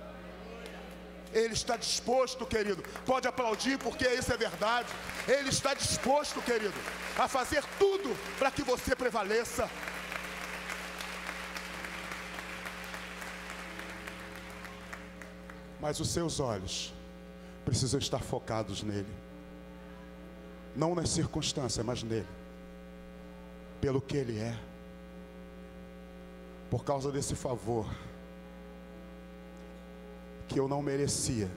Speaker 2: Ele está disposto, querido. Pode aplaudir, porque isso é verdade. Ele está disposto, querido, a fazer tudo para que você prevaleça. Mas os seus olhos precisam estar focados nele, não nas circunstâncias, mas nele, pelo que ele é, por causa desse favor que eu não merecia,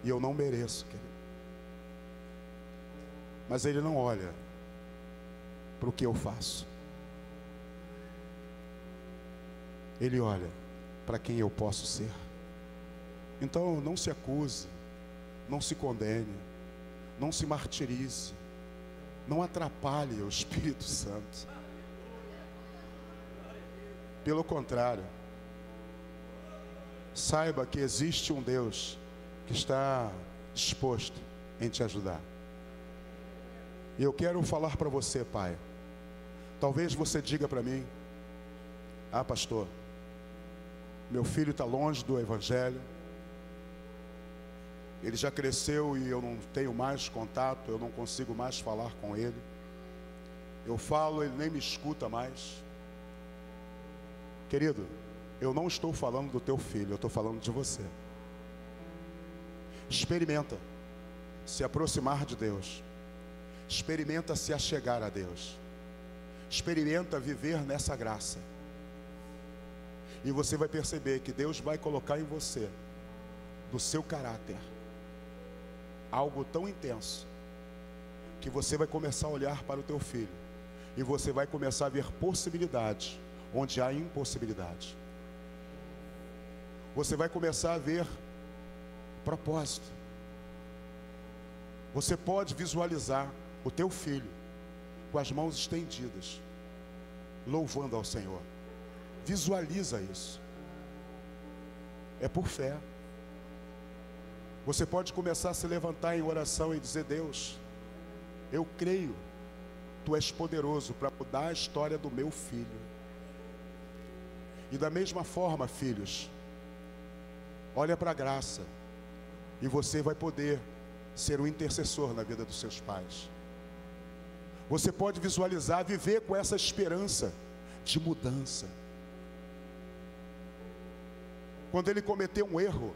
Speaker 2: E eu não mereço, querido. Mas Ele não olha para o que eu faço. Ele olha para quem eu posso ser. Então não se acuse, não se condene, não se martirize, não atrapalhe o Espírito Santo. Pelo contrário, saiba que existe um Deus que está disposto em te ajudar. E eu quero falar para você, pai. Talvez você diga para mim: ah, pastor, meu filho está longe do Evangelho, ele já cresceu e eu não tenho mais contato, eu não consigo mais falar com ele. Eu falo, ele nem me escuta mais. Querido, eu não estou falando do teu filho, eu estou falando de você. Experimenta se aproximar de Deus. Experimenta se achegar a Deus. Experimenta viver nessa graça. E você vai perceber que Deus vai colocar em você, do seu caráter, algo tão intenso, que você vai começar a olhar para o teu filho, e você vai começar a ver possibilidades onde há impossibilidade. Você vai começar a ver propósito. Você pode visualizar o teu filho com as mãos estendidas, louvando ao Senhor. Visualiza isso. É por fé. Você pode começar a se levantar em oração e dizer: Deus, eu creio, Tu és poderoso para mudar a história do meu filho. E da mesma forma, filhos, olha para a graça, e você vai poder ser um intercessor na vida dos seus pais. Você pode visualizar, viver com essa esperança de mudança. Quando ele cometer um erro,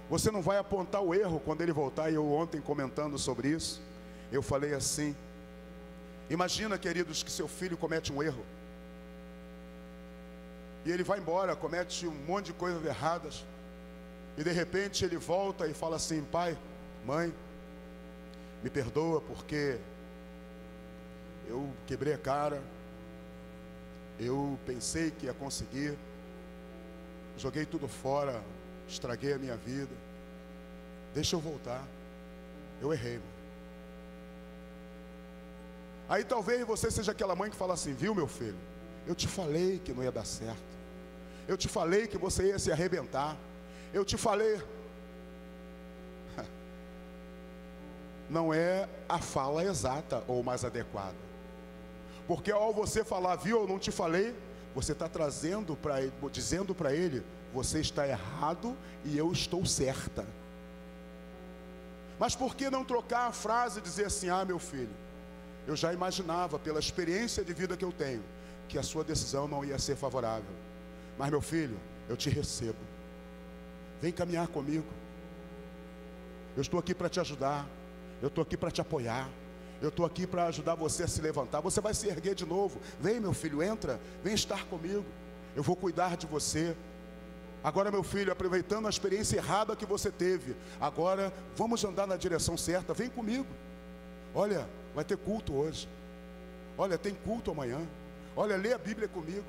Speaker 2: você não vai apontar o erro quando ele voltar. E eu ontem, comentando sobre isso, eu falei assim: imagina, queridos, que seu filho comete um erro, e ele vai embora, comete um monte de coisas erradas, e de repente ele volta e fala assim: pai, mãe, me perdoa porque eu quebrei a cara, eu pensei que ia conseguir, joguei tudo fora, estraguei a minha vida, deixa eu voltar, eu errei, mãe. Aí talvez você seja aquela mãe que fala assim: viu, meu filho, eu te falei que não ia dar certo, eu te falei que você ia se arrebentar, eu te falei. Não é a fala exata ou mais adequada, porque ao você falar, viu, eu não te falei, você está trazendo para ele, dizendo para ele: você está errado e eu estou certa. Mas por que não trocar a frase e dizer assim: ah, meu filho, eu já imaginava, pela experiência de vida que eu tenho, que a sua decisão não ia ser favorável, mas meu filho, eu te recebo, vem caminhar comigo, eu estou aqui para te ajudar, eu estou aqui para te apoiar, eu estou aqui para ajudar você a se levantar, você vai se erguer de novo, vem, meu filho, entra, vem estar comigo, eu vou cuidar de você. Agora, meu filho, aproveitando a experiência errada que você teve, agora vamos andar na direção certa, vem comigo. Olha, vai ter culto hoje, olha, tem culto amanhã, olha, lê a Bíblia comigo,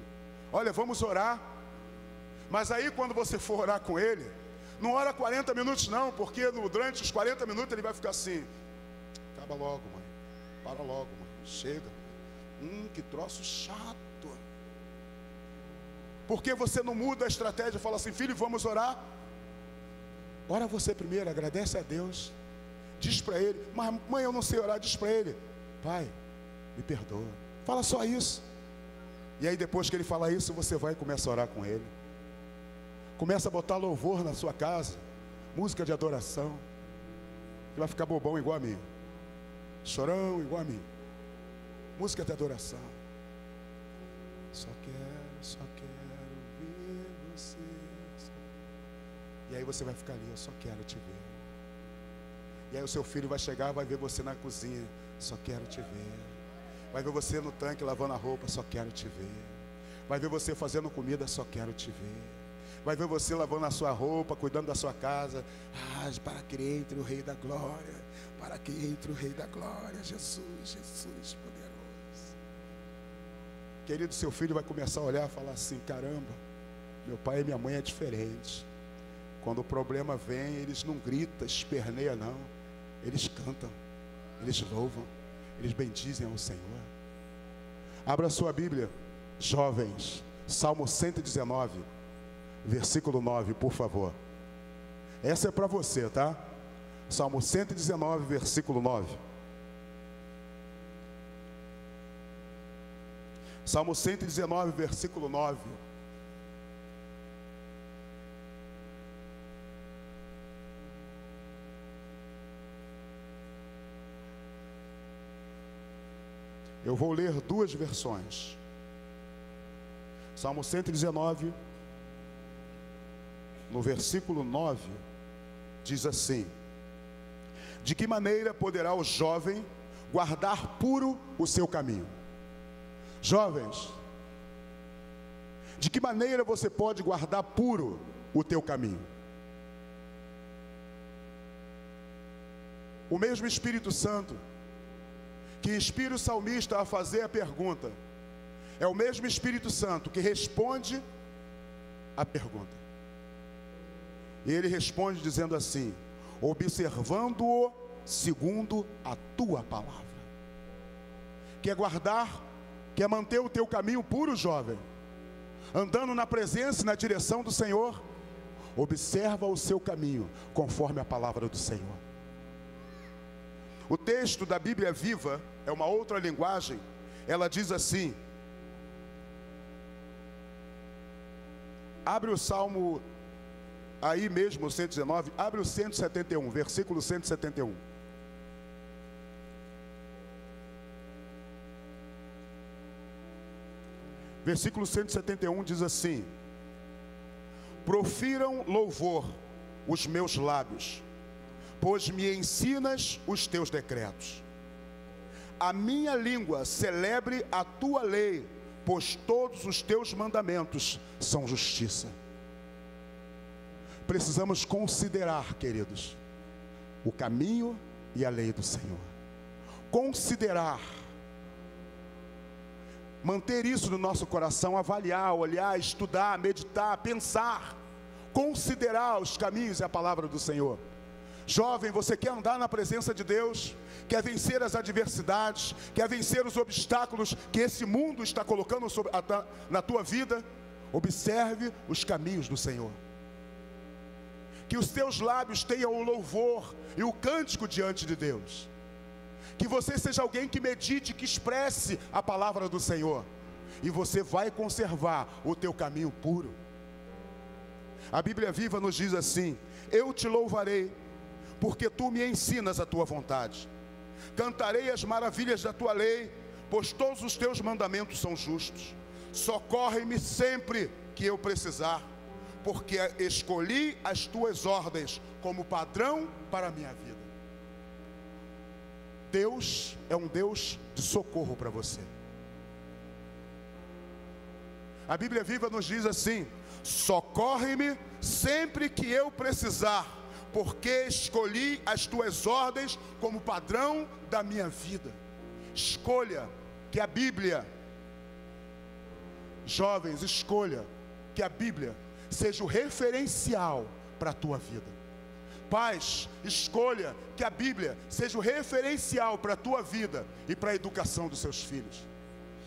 Speaker 2: olha, vamos orar. Mas aí quando você for orar com ele, não ora 40 minutos não, porque durante os 40 minutos ele vai ficar assim: acaba logo, mãe, para logo, mãe, chega, que troço chato. Porque você não muda a estratégia e fala assim: filho, vamos orar? Ora você primeiro, agradece a Deus, diz para ele: mas mãe, eu não sei orar. Diz para ele: pai, me perdoa. Fala só isso. E aí depois que ele falar isso, você vai começar a orar com ele. Começa a botar louvor na sua casa, música de adoração. Você vai ficar bobão igual a mim, chorão igual a mim, música de adoração. Só quero ver você. E aí você vai ficar ali: eu só quero te ver. E aí o seu filho vai chegar, vai ver você na cozinha: só quero te ver. Vai ver você no tanque lavando a roupa: só quero te ver. Vai ver você fazendo comida: só quero te ver. vai ver você lavando a sua roupa, cuidando da sua casa. Ah, para que entre o Rei da Glória, para que entre o Rei da Glória, Jesus, Jesus poderoso. Querido, seu filho vai começar a olhar e falar assim: caramba, meu pai e minha mãe é diferente. Quando o problema vem, eles não gritam, esperneiam não, eles cantam, eles louvam, eles bendizem ao Senhor. Abra sua Bíblia, jovens, Salmo 119, versículo 9, por favor. Essa é para você, tá? Salmo 119, versículo 9. Salmo 119, versículo 9. Eu vou ler duas versões. Salmo 119, no versículo 9, diz assim: de que maneira poderá o jovem guardar puro o seu caminho? Jovens, de que maneira você pode guardar puro o teu caminho? O mesmo Espírito Santo que inspira o salmista a fazer a pergunta, é o mesmo Espírito Santo que responde a pergunta. E ele responde dizendo assim: observando-o segundo a tua palavra. Quer guardar, quer manter o teu caminho puro, jovem, andando na presença e na direção do Senhor? Observa o seu caminho conforme a palavra do Senhor. O texto da Bíblia Viva é uma outra linguagem. Ela diz assim, abre o Salmo aí mesmo, 119, abre o 171, versículo 171. Versículo 171 diz assim: profiram louvor os meus lábios, pois me ensinas os teus decretos. A minha língua celebre a tua lei, pois todos os teus mandamentos são justiça. Precisamos considerar, queridos, o caminho e a lei do Senhor. Considerar, manter isso no nosso coração, avaliar, olhar, estudar, meditar, pensar, considerar os caminhos e a palavra do Senhor. Jovem, você quer andar na presença de Deus, quer vencer as adversidades, quer vencer os obstáculos que esse mundo está colocando na tua vida? Observe os caminhos do Senhor. Que os teus lábios tenham o louvor e o cântico diante de Deus. Que você seja alguém que medite, que expresse a palavra do Senhor. E você vai conservar o teu caminho puro. A Bíblia Viva nos diz assim: eu te louvarei, porque tu me ensinas a tua vontade. Cantarei as maravilhas da tua lei, pois todos os teus mandamentos são justos. Socorre-me sempre que eu precisar, porque escolhi as tuas ordens como padrão para a minha vida. Deus é um Deus de socorro para você. A Bíblia Viva nos diz assim: socorre-me sempre que eu precisar, porque escolhi as tuas ordens como padrão da minha vida. Escolha que a Bíblia, jovens, escolha que a Bíblia seja o referencial para a tua vida. Pais, escolha que a Bíblia seja o referencial para a tua vida e para a educação dos seus filhos.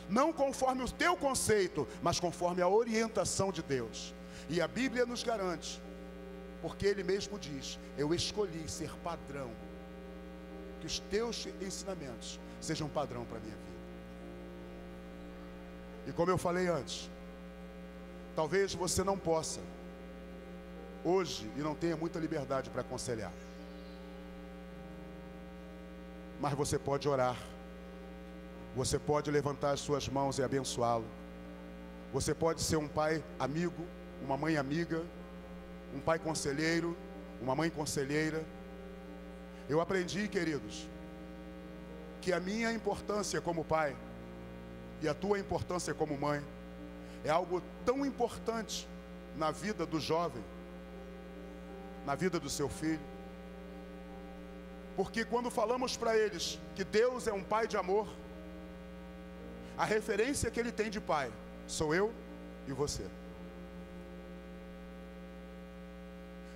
Speaker 2: Não conforme o teu conceito, mas conforme a orientação de Deus. E a Bíblia nos garante, porque Ele mesmo diz: eu escolhi ser padrão, que os teus ensinamentos sejam padrão para a minha vida. E como eu falei antes, talvez você não possa hoje e não tenha muita liberdade para aconselhar, mas você pode orar, você pode levantar as suas mãos e abençoá-lo. Você pode ser um pai amigo, uma mãe amiga, um pai conselheiro, uma mãe conselheira. Eu aprendi, queridos, que a minha importância como pai e a tua importância como mãe é algo tão importante na vida do jovem, na vida do seu filho. Porque quando falamos para eles que Deus é um pai de amor, a referência que ele tem de pai sou eu e você.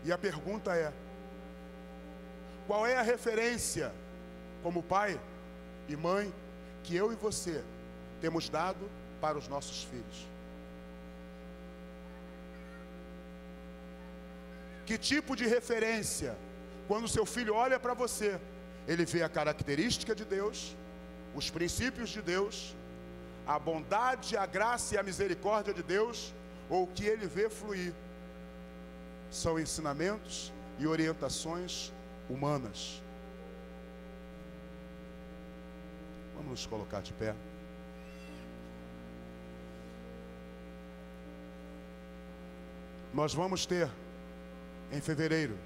Speaker 2: E a pergunta é: qual é a referência como pai e mãe que eu e você temos dado para os nossos filhos? Que tipo de referência, quando seu filho olha para você, ele vê a característica de Deus, os princípios de Deus, a bondade, a graça e a misericórdia de Deus, ou o que ele vê fluir são ensinamentos e orientações humanas? Vamos nos colocar de pé. Nós vamos ter em fevereiro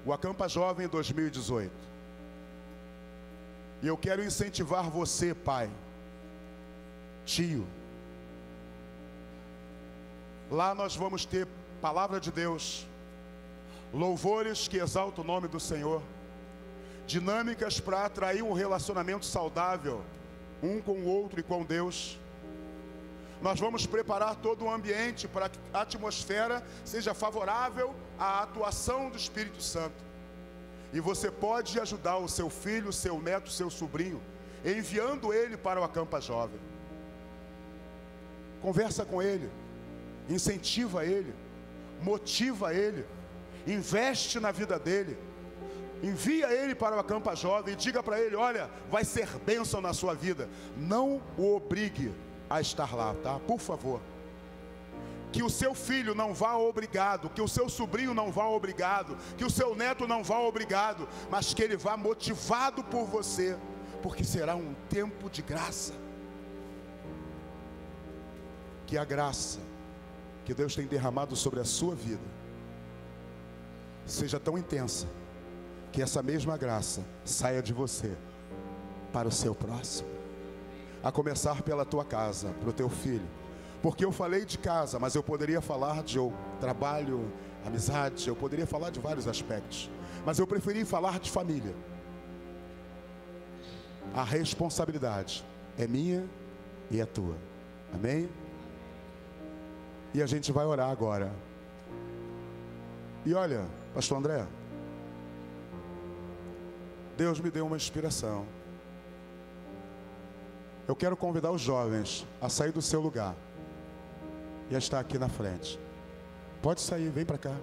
Speaker 2: o Acampa Jovem 2018. E eu quero incentivar você, pai, tio. Lá nós vamos ter palavra de Deus, louvores que exaltam o nome do Senhor, dinâmicas para atrair um relacionamento saudável um com o outro e com Deus. Nós vamos preparar todo o ambiente para que a atmosfera seja favorável à atuação do Espírito Santo. E você pode ajudar o seu filho, o seu neto, o seu sobrinho, enviando ele para o Acampa Jovem. Conversa com ele, incentiva ele, motiva ele, investe na vida dele, envia ele para o Acampa Jovem e diga para ele: olha, vai ser bênção na sua vida. Não o obrigue a estar lá, tá? Por favor. Que o seu filho não vá obrigado, que o seu sobrinho não vá obrigado, que o seu neto não vá obrigado, mas que ele vá motivado por você, porque será um tempo de graça. Que a graça que Deus tem derramado sobre a sua vida seja tão intensa, que essa mesma graça saia de você para o seu próximo, a começar pela tua casa, para o teu filho. Porque eu falei de casa, mas eu poderia falar de trabalho, amizade, eu poderia falar de vários aspectos, mas eu preferi falar de família. A responsabilidade é minha e é tua. Amém? E a gente vai orar agora. E olha, pastor André, Deus me deu uma inspiração. Eu quero convidar os jovens a sair do seu lugar e a estar aqui na frente. Pode sair, vem para cá.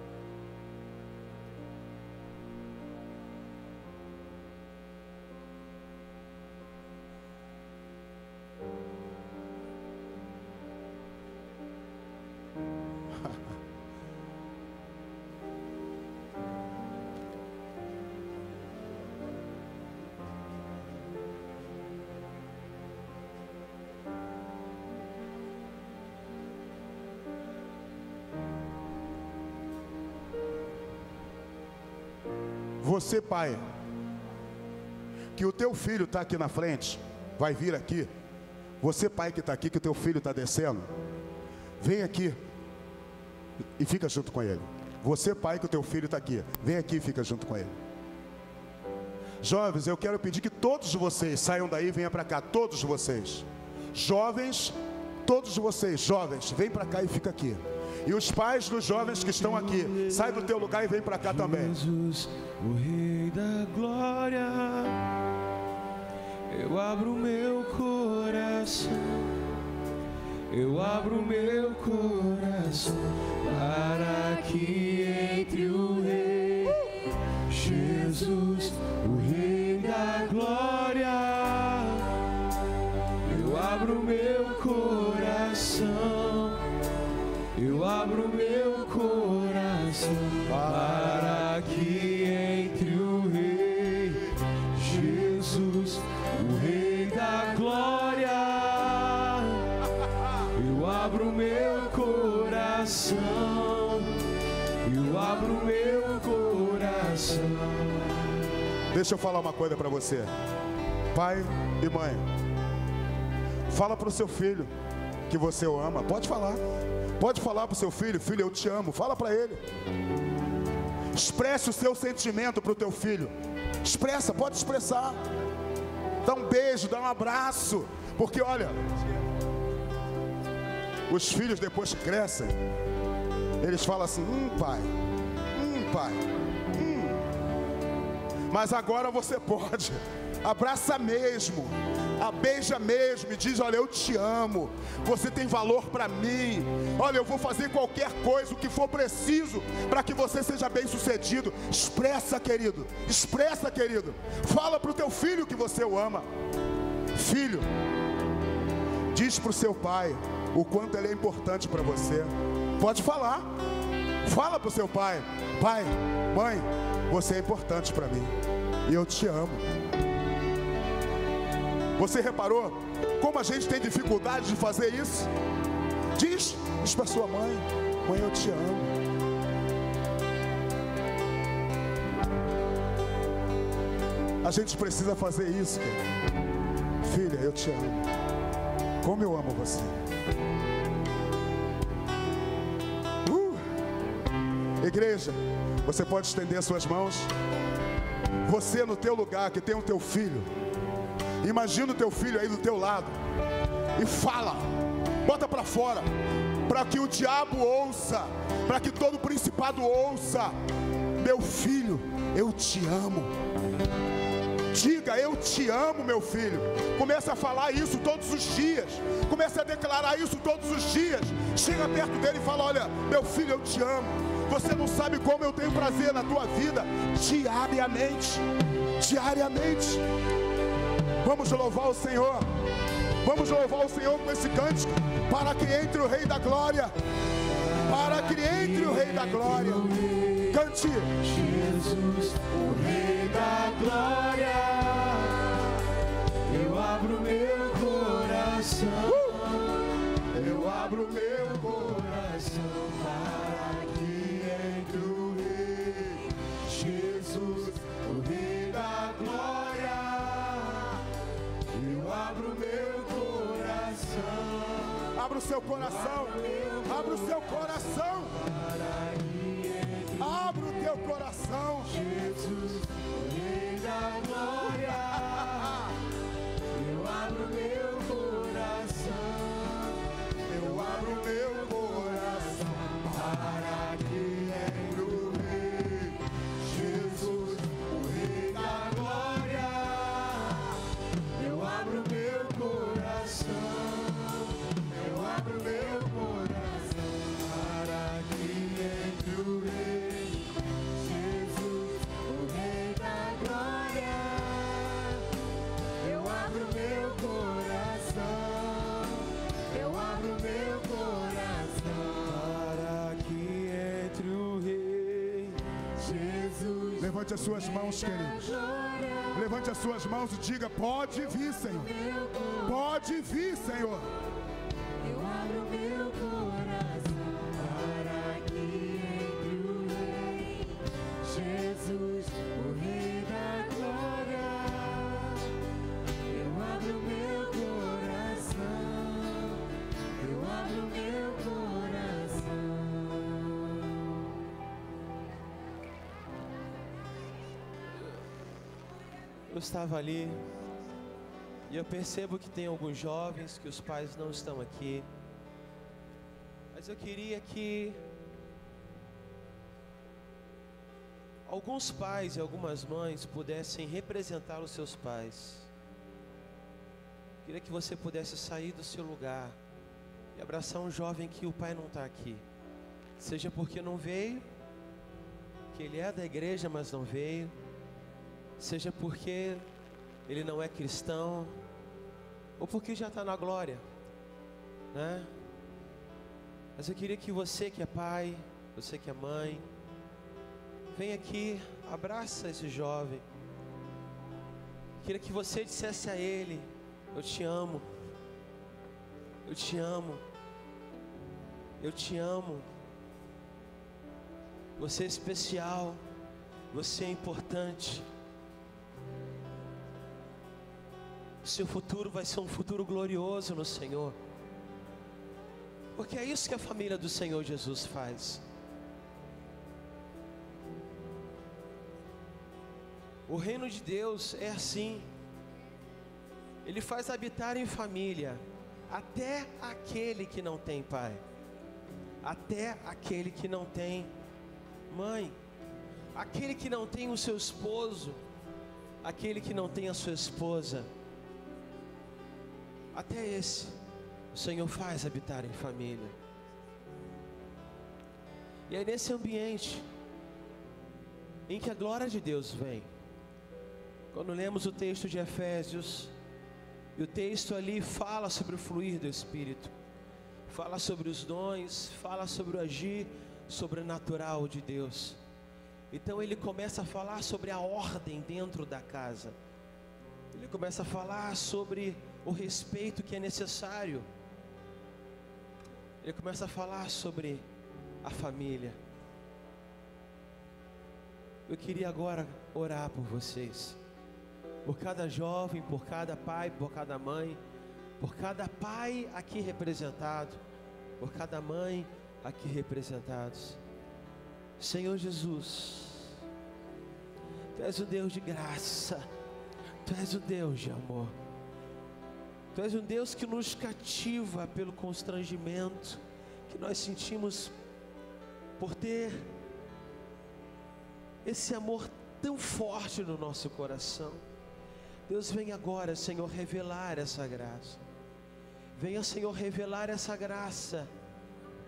Speaker 2: Você, pai, que o teu filho está aqui na frente, vai vir aqui. Você, pai, que está aqui, que o teu filho está descendo, vem aqui e fica junto com ele. Você, pai, que o teu filho está aqui, vem aqui e fica junto com ele. Jovens, eu quero pedir que todos vocês saiam daí e venham para cá. Todos vocês, jovens, todos vocês, jovens, vem para cá e fica aqui. E os pais dos jovens que estão aqui, sai do teu lugar e vem para cá também.
Speaker 1: Jesus, o Rei da Glória, eu abro meu coração, eu abro meu coração para que entre o Rei Jesus, o Rei da Glória. Eu abro meu coração, eu abro meu coração para que entre o Rei Jesus, o Rei da Glória. Eu abro meu coração, eu abro meu coração.
Speaker 2: Deixa eu falar uma coisa para você, pai e mãe. Fala para o seu filho que você o ama. Pode falar. Pode falar para o seu filho: filho, eu te amo. Fala para ele. Expresse o seu sentimento para o teu filho. Expressa, pode expressar. Dá um beijo, dá um abraço. Porque olha, os filhos depois que crescem, eles falam assim: pai, pai. Mas agora você pode. Abraça mesmo, beija mesmo e diz: olha, eu te amo, você tem valor para mim, olha, eu vou fazer qualquer coisa, o que for preciso, para que você seja bem sucedido. Expressa, querido, fala para o teu filho que você o ama. Filho, diz para o seu pai o quanto ele é importante para você. Pode falar, fala para o seu pai: pai, mãe, você é importante para mim e eu te amo. Você reparou como a gente tem dificuldade de fazer isso? Diz para sua mãe: mãe, eu te amo. A gente precisa fazer isso, querido. Filha, eu te amo. Como eu amo você. Igreja, você pode estender suas mãos. Você no teu lugar que tem o teu filho, imagina o teu filho aí do teu lado e fala, bota para fora, para que o diabo ouça, para que todo principado ouça: meu filho, eu te amo. Diga: eu te amo, meu filho. Comece a falar isso todos os dias. Comece a declarar isso todos os dias. Chega perto dele e fala: olha, meu filho, eu te amo. Você não sabe como eu tenho prazer na tua vida. Diariamente. Vamos louvar o Senhor. Vamos louvar o Senhor com esse cântico. Para que entre o Rei da Glória. Para que entre o Rei da Glória. Cante.
Speaker 3: Jesus, o Rei da Glória. Eu abro meu coração. Eu abro meu coração para que entre o Rei. Jesus, o Rei da Glória. Eu abro meu coração.
Speaker 2: Abra o seu coração. Abra o seu coração. Abra o teu coração.
Speaker 3: Jesus, o Rei da Glória. Eu abro meu coração.
Speaker 2: Eu abro meu coração
Speaker 3: Para que entre o Rei. Jesus, o Rei da Glória. Eu abro meu coração. Eu abro meu coração para que entre o Rei. Jesus, o Rei da Glória. Eu abro meu coração. Eu abro meu coração para que entre o Rei. Jesus.
Speaker 2: Levante as suas mãos, queridos. Levante as suas mãos e diga: pode vir, Senhor. Pode vir, Senhor.
Speaker 3: Eu abro meu coração para que entre o Rei. Jesus, o Rei da Glória. Eu abro meu coração. Eu abro meu coração.
Speaker 1: Eu estava ali e eu percebo que tem alguns jovens que os pais não estão aqui, mas eu queria que alguns pais e algumas mães pudessem representar os seus pais. Queria que você pudesse sair do seu lugar e abraçar um jovem que o pai não está aqui, seja porque não veio, que ele é da igreja mas não veio, seja porque ele não é cristão, ou porque já está na glória, né? Mas eu queria que você que é pai, você que é mãe, vem aqui, abraça esse jovem. Eu queria que você dissesse a ele: eu te amo, eu te amo, eu te amo. Você é especial, você é importante. O seu futuro vai ser um futuro glorioso no Senhor. Porque é isso que a família do Senhor Jesus faz. O reino de Deus é assim. Ele faz habitar em família até aquele que não tem pai, até aquele que não tem mãe, aquele que não tem o seu esposo, aquele que não tem a sua esposa, até esse o Senhor faz habitar em família. E é nesse ambiente em que a glória de Deus vem. Quando lemos o texto de Efésios, e o texto ali fala sobre o fluir do Espírito, fala sobre os dons, fala sobre o agir sobrenatural de Deus. Então ele começa a falar sobre a ordem dentro da casa. Ele começa a falar sobre o respeito que é necessário. Ele começa a falar sobre a família. Eu queria agora orar por vocês, por cada jovem, por cada pai, por cada mãe, por cada pai aqui representado, por cada mãe aqui representados. Senhor Jesus, Tu és o Deus de graça, Tu és o Deus de amor, Tu és um Deus que nos cativa pelo constrangimento que nós sentimos por ter esse amor tão forte no nosso coração. Deus, vem agora, Senhor, revelar essa graça. Venha, Senhor, revelar essa graça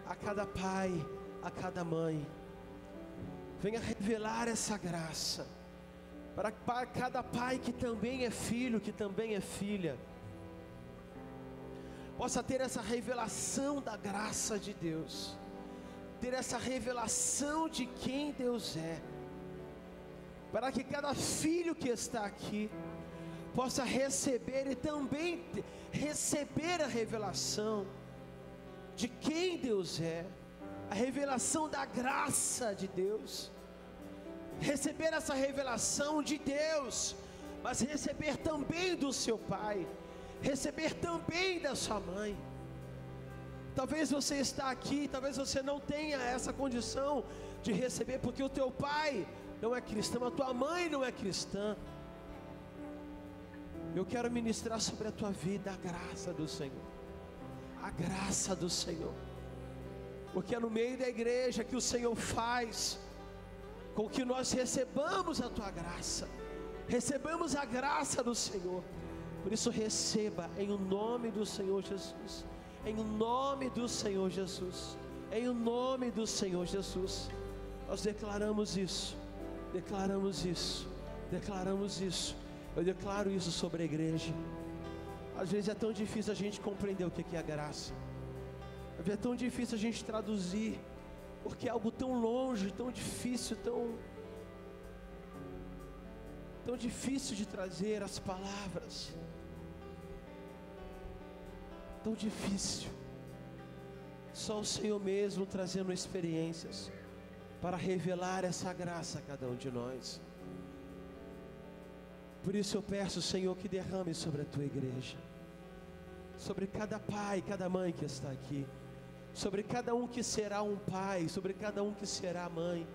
Speaker 1: a cada pai, a cada mãe. Venha revelar essa graça para cada pai que também é filho, que também é filha, possa ter essa revelação da graça de Deus, ter essa revelação de quem Deus é, para que cada filho que está aqui possa receber e também receber a revelação de quem Deus é, a revelação da graça de Deus, receber essa revelação de Deus, mas receber também do seu pai, receber também da sua mãe. Talvez você está aqui, talvez você não tenha essa condição de receber, porque o teu pai não é cristão, a tua mãe não é cristã. Eu quero ministrar sobre a tua vida a graça do Senhor, a graça do Senhor, porque é no meio da igreja que o Senhor faz com que nós recebamos a tua graça, recebamos a graça do Senhor. Por isso receba em o nome do Senhor Jesus, em o nome do Senhor Jesus, em o nome do Senhor Jesus. Nós declaramos isso, declaramos isso, declaramos isso. Eu declaro isso sobre a igreja. Às vezes é tão difícil a gente compreender o que é a graça, às vezes é tão difícil a gente traduzir, porque é algo tão longe, tão difícil, tão difícil de trazer as palavras, tão difícil. Só o Senhor mesmo trazendo experiências para revelar essa graça a cada um de nós. Por isso eu peço, Senhor, que derrame sobre a tua igreja, sobre cada pai, cada mãe que está aqui, sobre cada um que será um pai, sobre cada um que será mãe,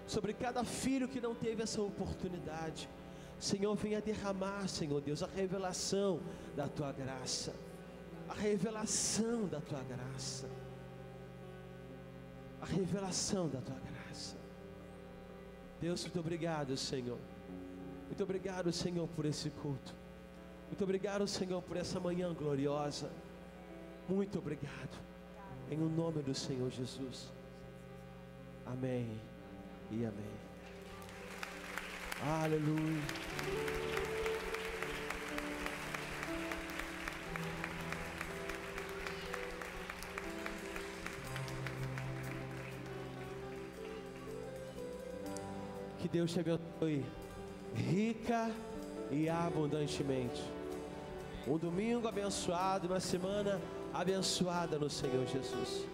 Speaker 1: sobre cada filho que não teve essa oportunidade. Senhor, venha derramar, Senhor Deus, a revelação da tua graça, a revelação da tua graça, a revelação da tua graça. Deus, muito obrigado, Senhor. Muito obrigado, Senhor, por esse culto. Muito obrigado, Senhor, por essa manhã gloriosa. Muito obrigado. Em o nome do Senhor Jesus. Amém e amém. Aleluia. Que Deus te abençoe rica e abundantemente. Um domingo abençoado, uma semana abençoada no Senhor Jesus.